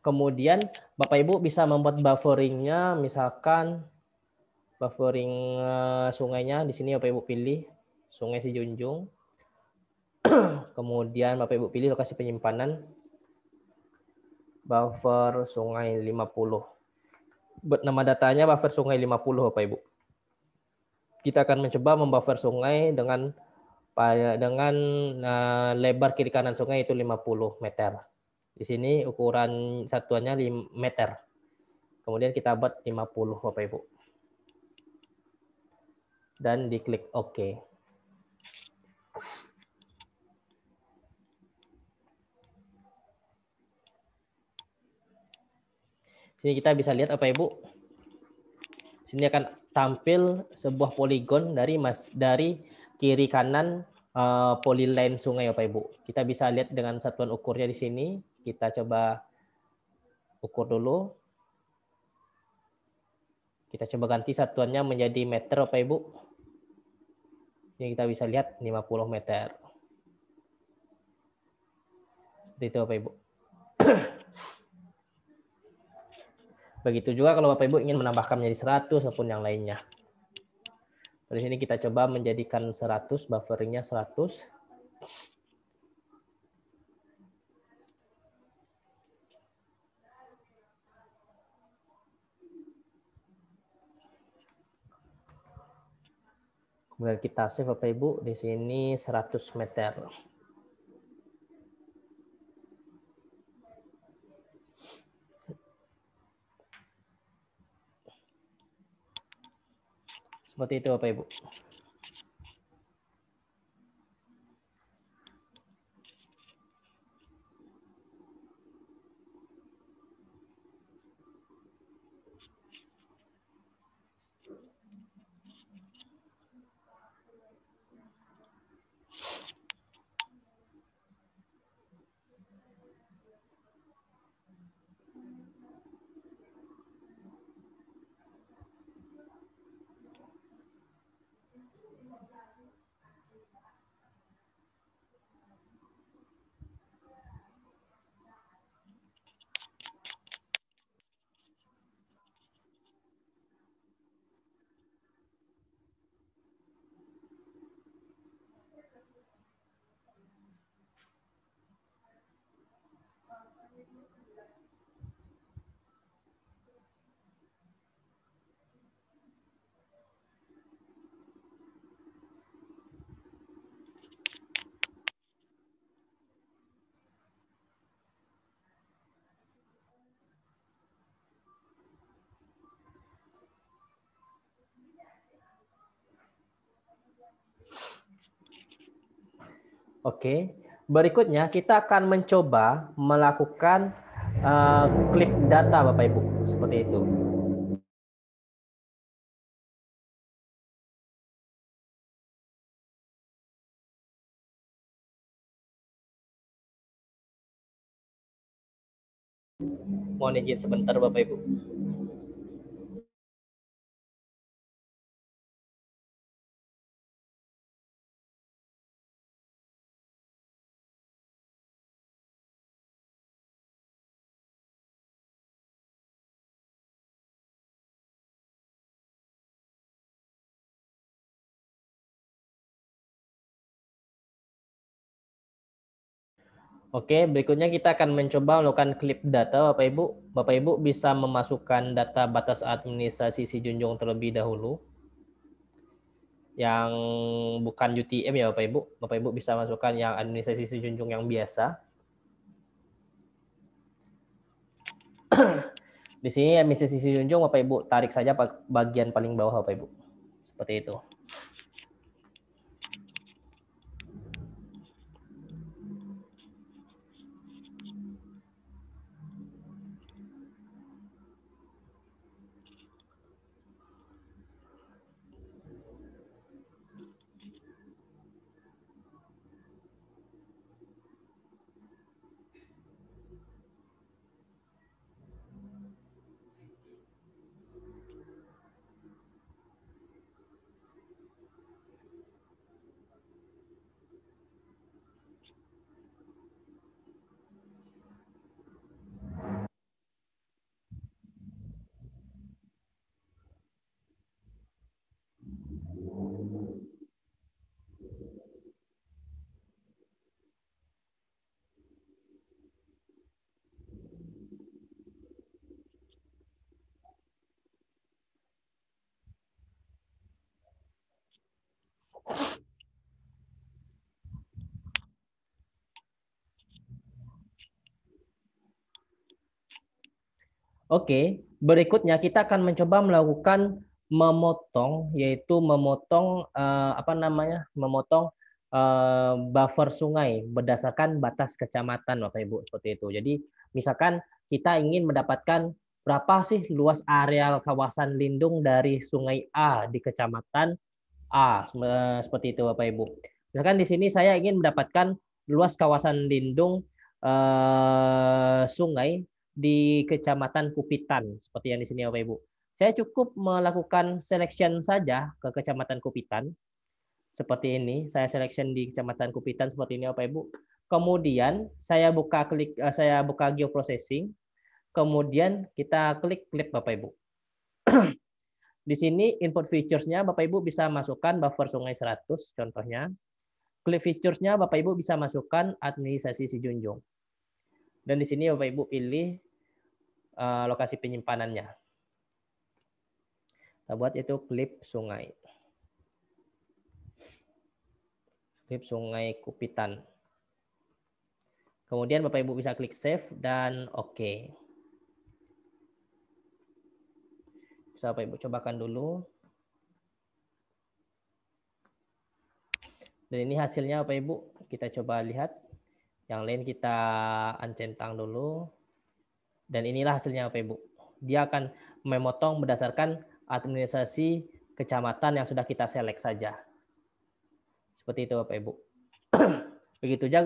Kemudian Bapak Ibu bisa membuat bufferingnya, misalkan buffering sungainya di sini Bapak Ibu pilih Sungai Sijunjung. Kemudian Bapak Ibu pilih lokasi penyimpanan buffer sungai 50. Nama datanya buffer sungai 50 Bapak Ibu. Kita akan mencoba membuffer sungai dengan lebar kiri kanan sungai itu 50 meter. Di sini ukuran satuannya 5 meter. Kemudian kita buat 50 Bapak Ibu. Dan diklik OK. Sini kita bisa lihat Bapak Ibu. Sini akan tampil sebuah poligon dari kiri kanan polyline sungai Bapak Ibu. Kita bisa lihat dengan satuan ukurnya di sini. Kita coba ukur dulu. Kita coba ganti satuannya menjadi meter Bapak Ibu. Ini kita bisa lihat 50 meter. Seperti itu Bapak Ibu. Begitu juga kalau Bapak Ibu ingin menambahkan menjadi 100 ataupun yang lainnya. Di sini kita coba menjadikan 100, bufferingnya 100. Kemudian kita save Bapak Ibu, di sini 100 meter. Seperti itu Bapak Ibu. Oke, berikutnya kita akan mencoba melakukan klip data Bapak Ibu, seperti itu. Mohon izin sebentar Bapak Ibu. Oke, berikutnya kita akan mencoba melakukan klip data Bapak Ibu. Bapak Ibu bisa memasukkan data batas administrasi si Junjung terlebih dahulu. Yang bukan UTM ya Bapak Ibu. Bapak Ibu bisa masukkan yang administrasi si Junjung yang biasa. Di sini administrasi si Junjung Bapak Ibu tarik saja bagian paling bawah Bapak Ibu. Seperti itu. Oke, berikutnya kita akan mencoba melakukan memotong, yaitu memotong memotong buffer sungai berdasarkan batas kecamatan, Bapak Ibu, seperti itu. Jadi, misalkan kita ingin mendapatkan berapa sih luas areal kawasan lindung dari Sungai A di kecamatan A, seperti itu, Bapak Ibu. Misalkan di sini saya ingin mendapatkan luas kawasan lindung sungai di Kecamatan Kupitan, seperti yang di sini Bapak Ibu. Saya cukup melakukan selection saja ke Kecamatan Kupitan, seperti ini. Saya selection di Kecamatan Kupitan seperti ini Bapak Ibu. Kemudian saya buka geoprocessing, kemudian kita klik klip Bapak Ibu. Di sini input features-nya Bapak Ibu bisa masukkan buffer sungai 100 contohnya. Clip features-nya Bapak Ibu bisa masukkan administrasi si Junjung. Dan di sini Bapak Ibu pilih lokasi penyimpanannya. Kita buat itu klip sungai. Klip sungai Kupitan. Kemudian Bapak Ibu bisa klik save dan oke. Bisa Bapak Ibu cobakan dulu. Dan ini hasilnya Bapak Ibu. Kita coba lihat. Yang lain kita uncentang dulu. Dan inilah hasilnya Bapak Ibu. Dia akan memotong berdasarkan administrasi kecamatan yang sudah kita select saja. Seperti itu Bapak Ibu.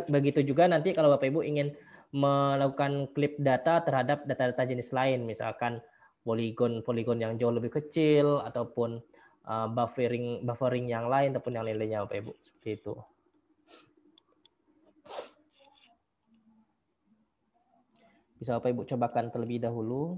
Begitu juga nanti kalau Bapak Ibu ingin melakukan klip data terhadap data-data jenis lain, misalkan poligon yang jauh lebih kecil ataupun buffering yang lain ataupun yang lainnya Bapak Ibu. Seperti itu. Bisa Bapak Ibu cobakan terlebih dahulu.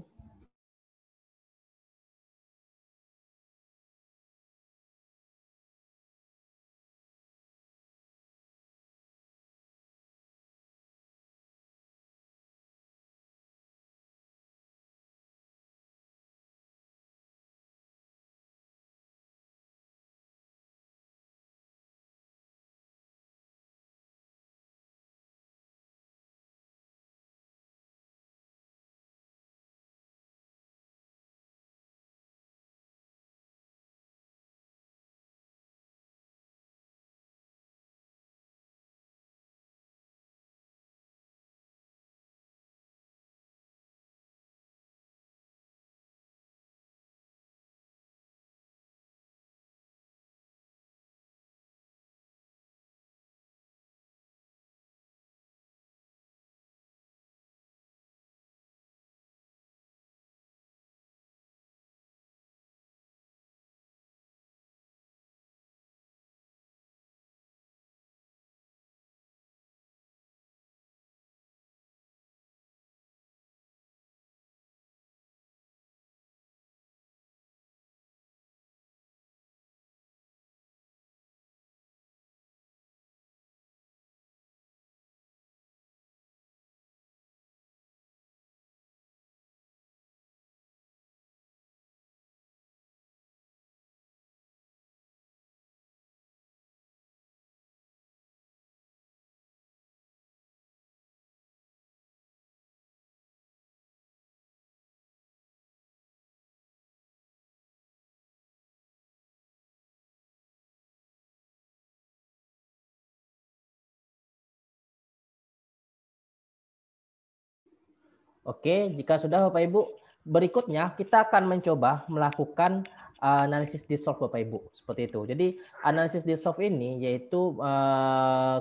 Oke, jika sudah Bapak Ibu, berikutnya kita akan mencoba melakukan analisis dissolve Bapak Ibu, seperti itu. Jadi analisis dissolve ini yaitu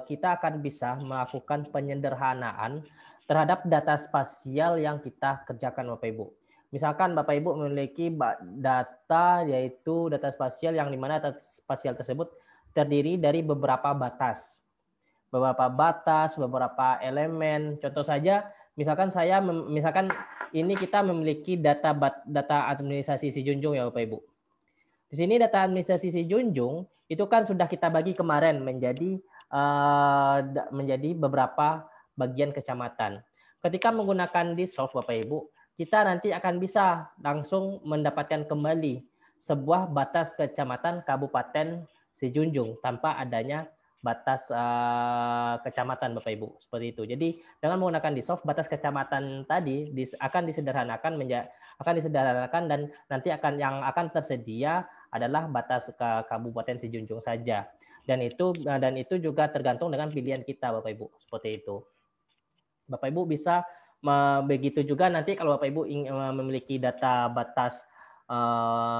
kita akan bisa melakukan penyederhanaan terhadap data spasial yang kita kerjakan Bapak Ibu. Misalkan Bapak Ibu memiliki data yaitu data spasial yang dimana data spasial tersebut terdiri dari beberapa batas. Beberapa elemen. Contoh saja, misalkan ini kita memiliki data administrasi si Junjung ya Bapak Ibu. Di sini data administrasi si Junjung itu kan sudah kita bagi kemarin menjadi beberapa bagian kecamatan. Ketika menggunakan dissolve Bapak Ibu, kita nanti akan bisa langsung mendapatkan kembali sebuah batas kecamatan kabupaten si Junjung tanpa adanya batas kecamatan Bapak Ibu, seperti itu. Jadi dengan menggunakan dissolve, batas kecamatan tadi akan disederhanakan dan nanti yang akan tersedia adalah batas ke Kabupaten Sijunjung saja. Dan itu juga tergantung dengan pilihan kita Bapak Ibu, seperti itu. Bapak Ibu bisa begitu juga nanti kalau Bapak Ibu memiliki data batas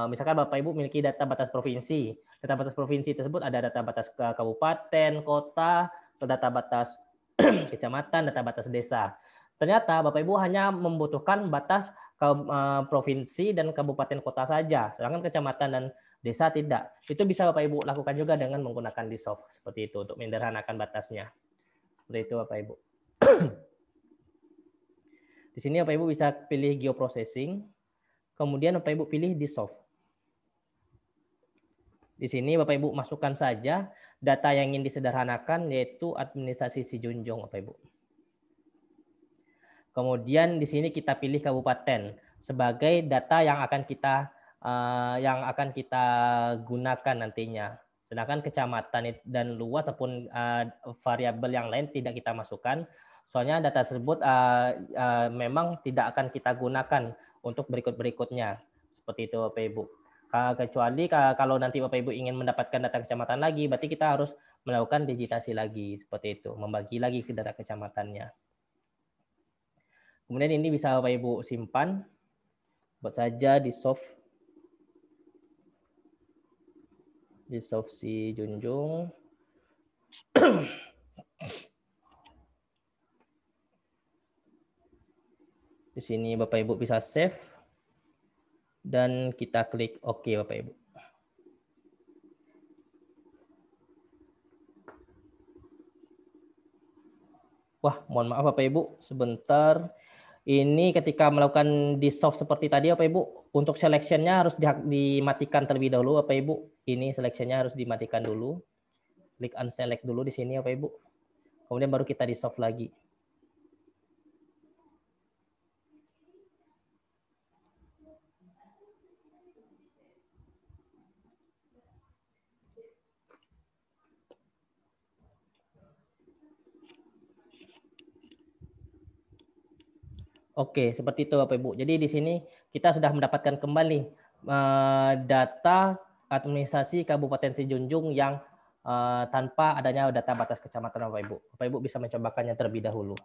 misalkan Bapak Ibu memiliki data batas provinsi. Data batas provinsi tersebut ada data batas kabupaten, kota, atau data batas kecamatan, data batas desa. Ternyata Bapak Ibu hanya membutuhkan batas provinsi dan kabupaten kota saja, sedangkan kecamatan dan desa tidak. Itu bisa Bapak Ibu lakukan juga dengan menggunakan dissolve seperti itu untuk menyederhanakan batasnya. Seperti itu Bapak Ibu. Di sini Bapak Ibu bisa pilih geoprocessing. Kemudian Bapak Ibu pilih dissolve. Di sini Bapak Ibu masukkan saja data yang ingin disederhanakan yaitu administrasi si Junjung Bapak Ibu. Kemudian di sini kita pilih kabupaten sebagai data yang akan kita gunakan nantinya. Sedangkan kecamatan dan luas ataupun variabel yang lain tidak kita masukkan. Soalnya data tersebut memang tidak akan kita gunakan untuk berikutnya. Seperti itu Bapak Ibu. Kecuali kalau nanti Bapak Ibu ingin mendapatkan data kecamatan lagi, berarti kita harus melakukan digitasi lagi. Seperti itu, membagi lagi ke data kecamatannya. Kemudian ini bisa Bapak Ibu simpan. Buat saja dissolve si Junjung. Di sini Bapak Ibu bisa save dan kita klik OK Bapak Ibu. Wah, mohon maaf Bapak Ibu, sebentar. Ini ketika melakukan dissolve seperti tadi Bapak Ibu, untuk selection-nya harus dimatikan terlebih dahulu Bapak Ibu. Ini selection-nya harus dimatikan dulu. Klik unselect dulu di sini Bapak Ibu. Kemudian baru kita dissolve lagi. Oke, seperti itu Bapak Ibu. Jadi di sini kita sudah mendapatkan kembali data administrasi Kabupaten Sijunjung yang tanpa adanya data batas kecamatan Bapak Ibu. Bapak Ibu bisa mencobakannya terlebih dahulu.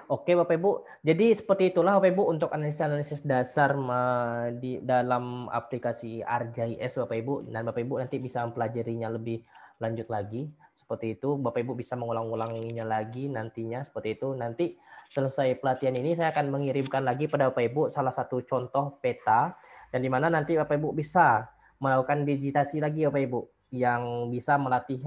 Oke Bapak Ibu, jadi seperti itulah Bapak Ibu untuk analisis-analisis dasar di dalam aplikasi ArcGIS Bapak Ibu, dan Bapak Ibu nanti bisa mempelajarinya lebih lanjut lagi. Seperti itu, Bapak Ibu bisa mengulang-ulanginya lagi nantinya seperti itu. Nanti selesai pelatihan ini saya akan mengirimkan lagi pada Bapak Ibu salah satu contoh peta, dan di mana nanti Bapak Ibu bisa melakukan digitasi lagi Bapak Ibu, yang bisa melatih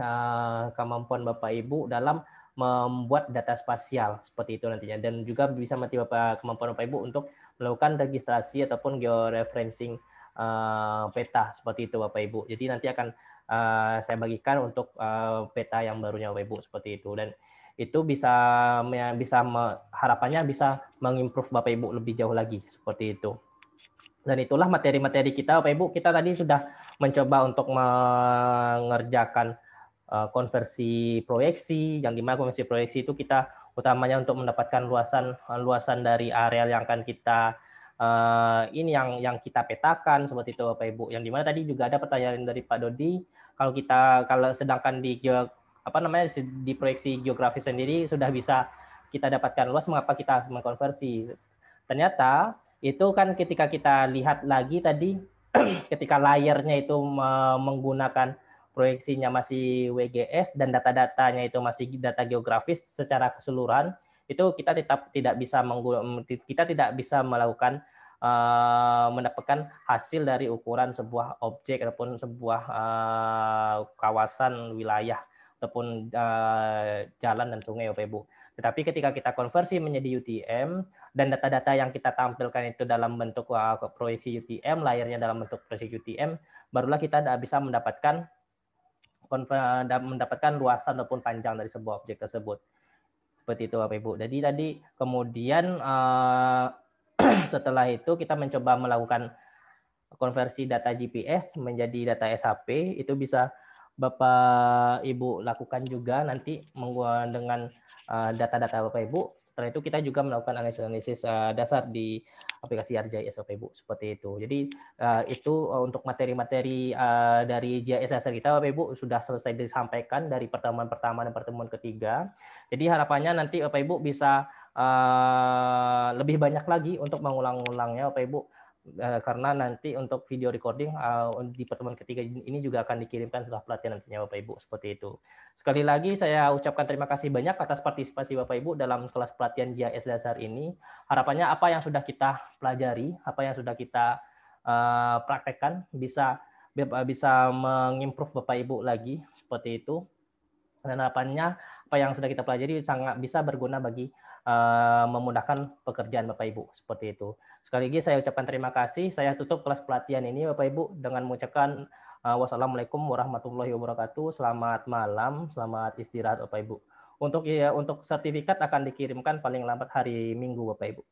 kemampuan Bapak Ibu dalam membuat data spasial seperti itu nantinya, dan juga bisa melatih kemampuan Bapak Ibu untuk melakukan registrasi ataupun georeferencing peta seperti itu Bapak Ibu. Jadi nanti akan saya bagikan untuk peta yang barunya Bapak Ibu seperti itu, dan itu harapannya bisa mengimprove Bapak Ibu lebih jauh lagi seperti itu. Dan itulah materi-materi kita Bapak Ibu. Kita tadi sudah mencoba untuk mengerjakan konversi proyeksi, yang dimana konversi proyeksi itu kita utamanya untuk mendapatkan luasan dari areal yang akan kita ini yang kita petakan seperti itu Bapak Ibu. Yang dimana tadi juga ada pertanyaan dari Pak Dodi, kalau sedangkan di proyeksi geografis sendiri sudah bisa kita dapatkan luas, mengapa kita harus mengkonversi? Ternyata itu kan ketika kita lihat lagi tadi ketika layarnya itu menggunakan proyeksinya masih WGS dan data-datanya itu masih data geografis secara keseluruhan, itu kita kita tidak bisa melakukan mendapatkan hasil dari ukuran sebuah objek ataupun sebuah kawasan wilayah ataupun jalan dan sungai Bapak Ibu. Tetapi ketika kita konversi menjadi UTM dan data-data yang kita tampilkan itu dalam bentuk proyeksi UTM, layarnya dalam bentuk proyeksi UTM, barulah kita bisa mendapatkan luasan ataupun panjang dari sebuah objek tersebut. Seperti itu Bapak Ibu. Jadi tadi kemudian setelah itu kita mencoba melakukan konversi data GPS menjadi data SHP, itu bisa Bapak Ibu lakukan juga nanti dengan data-data Bapak Ibu. Setelah itu kita juga melakukan analisis dasar di aplikasi ArcGIS Bapak Ibu, seperti itu. Jadi itu untuk materi-materi dari GIS dasar kita Bapak Ibu sudah selesai disampaikan dari pertemuan pertama dan pertemuan ketiga. Jadi harapannya nanti Bapak Ibu bisa lebih banyak lagi untuk mengulang-ulangnya Bapak Ibu, karena nanti untuk video recording di pertemuan ketiga ini juga akan dikirimkan setelah pelatihan nantinya Bapak Ibu, seperti itu. Sekali lagi saya ucapkan terima kasih banyak atas partisipasi Bapak Ibu dalam kelas pelatihan GIS dasar ini. Harapannya apa yang sudah kita pelajari, apa yang sudah kita praktekkan bisa mengimprove Bapak Ibu lagi, seperti itu. Dan harapannya apa yang sudah kita pelajari sangat bisa berguna bagi memudahkan pekerjaan Bapak Ibu, seperti itu. Sekali lagi saya ucapkan terima kasih. Saya tutup kelas pelatihan ini Bapak Ibu dengan mengucapkan wassalamualaikum warahmatullahi wabarakatuh. Selamat malam, selamat istirahat Bapak Ibu. Untuk sertifikat akan dikirimkan paling lambat hari Minggu Bapak Ibu.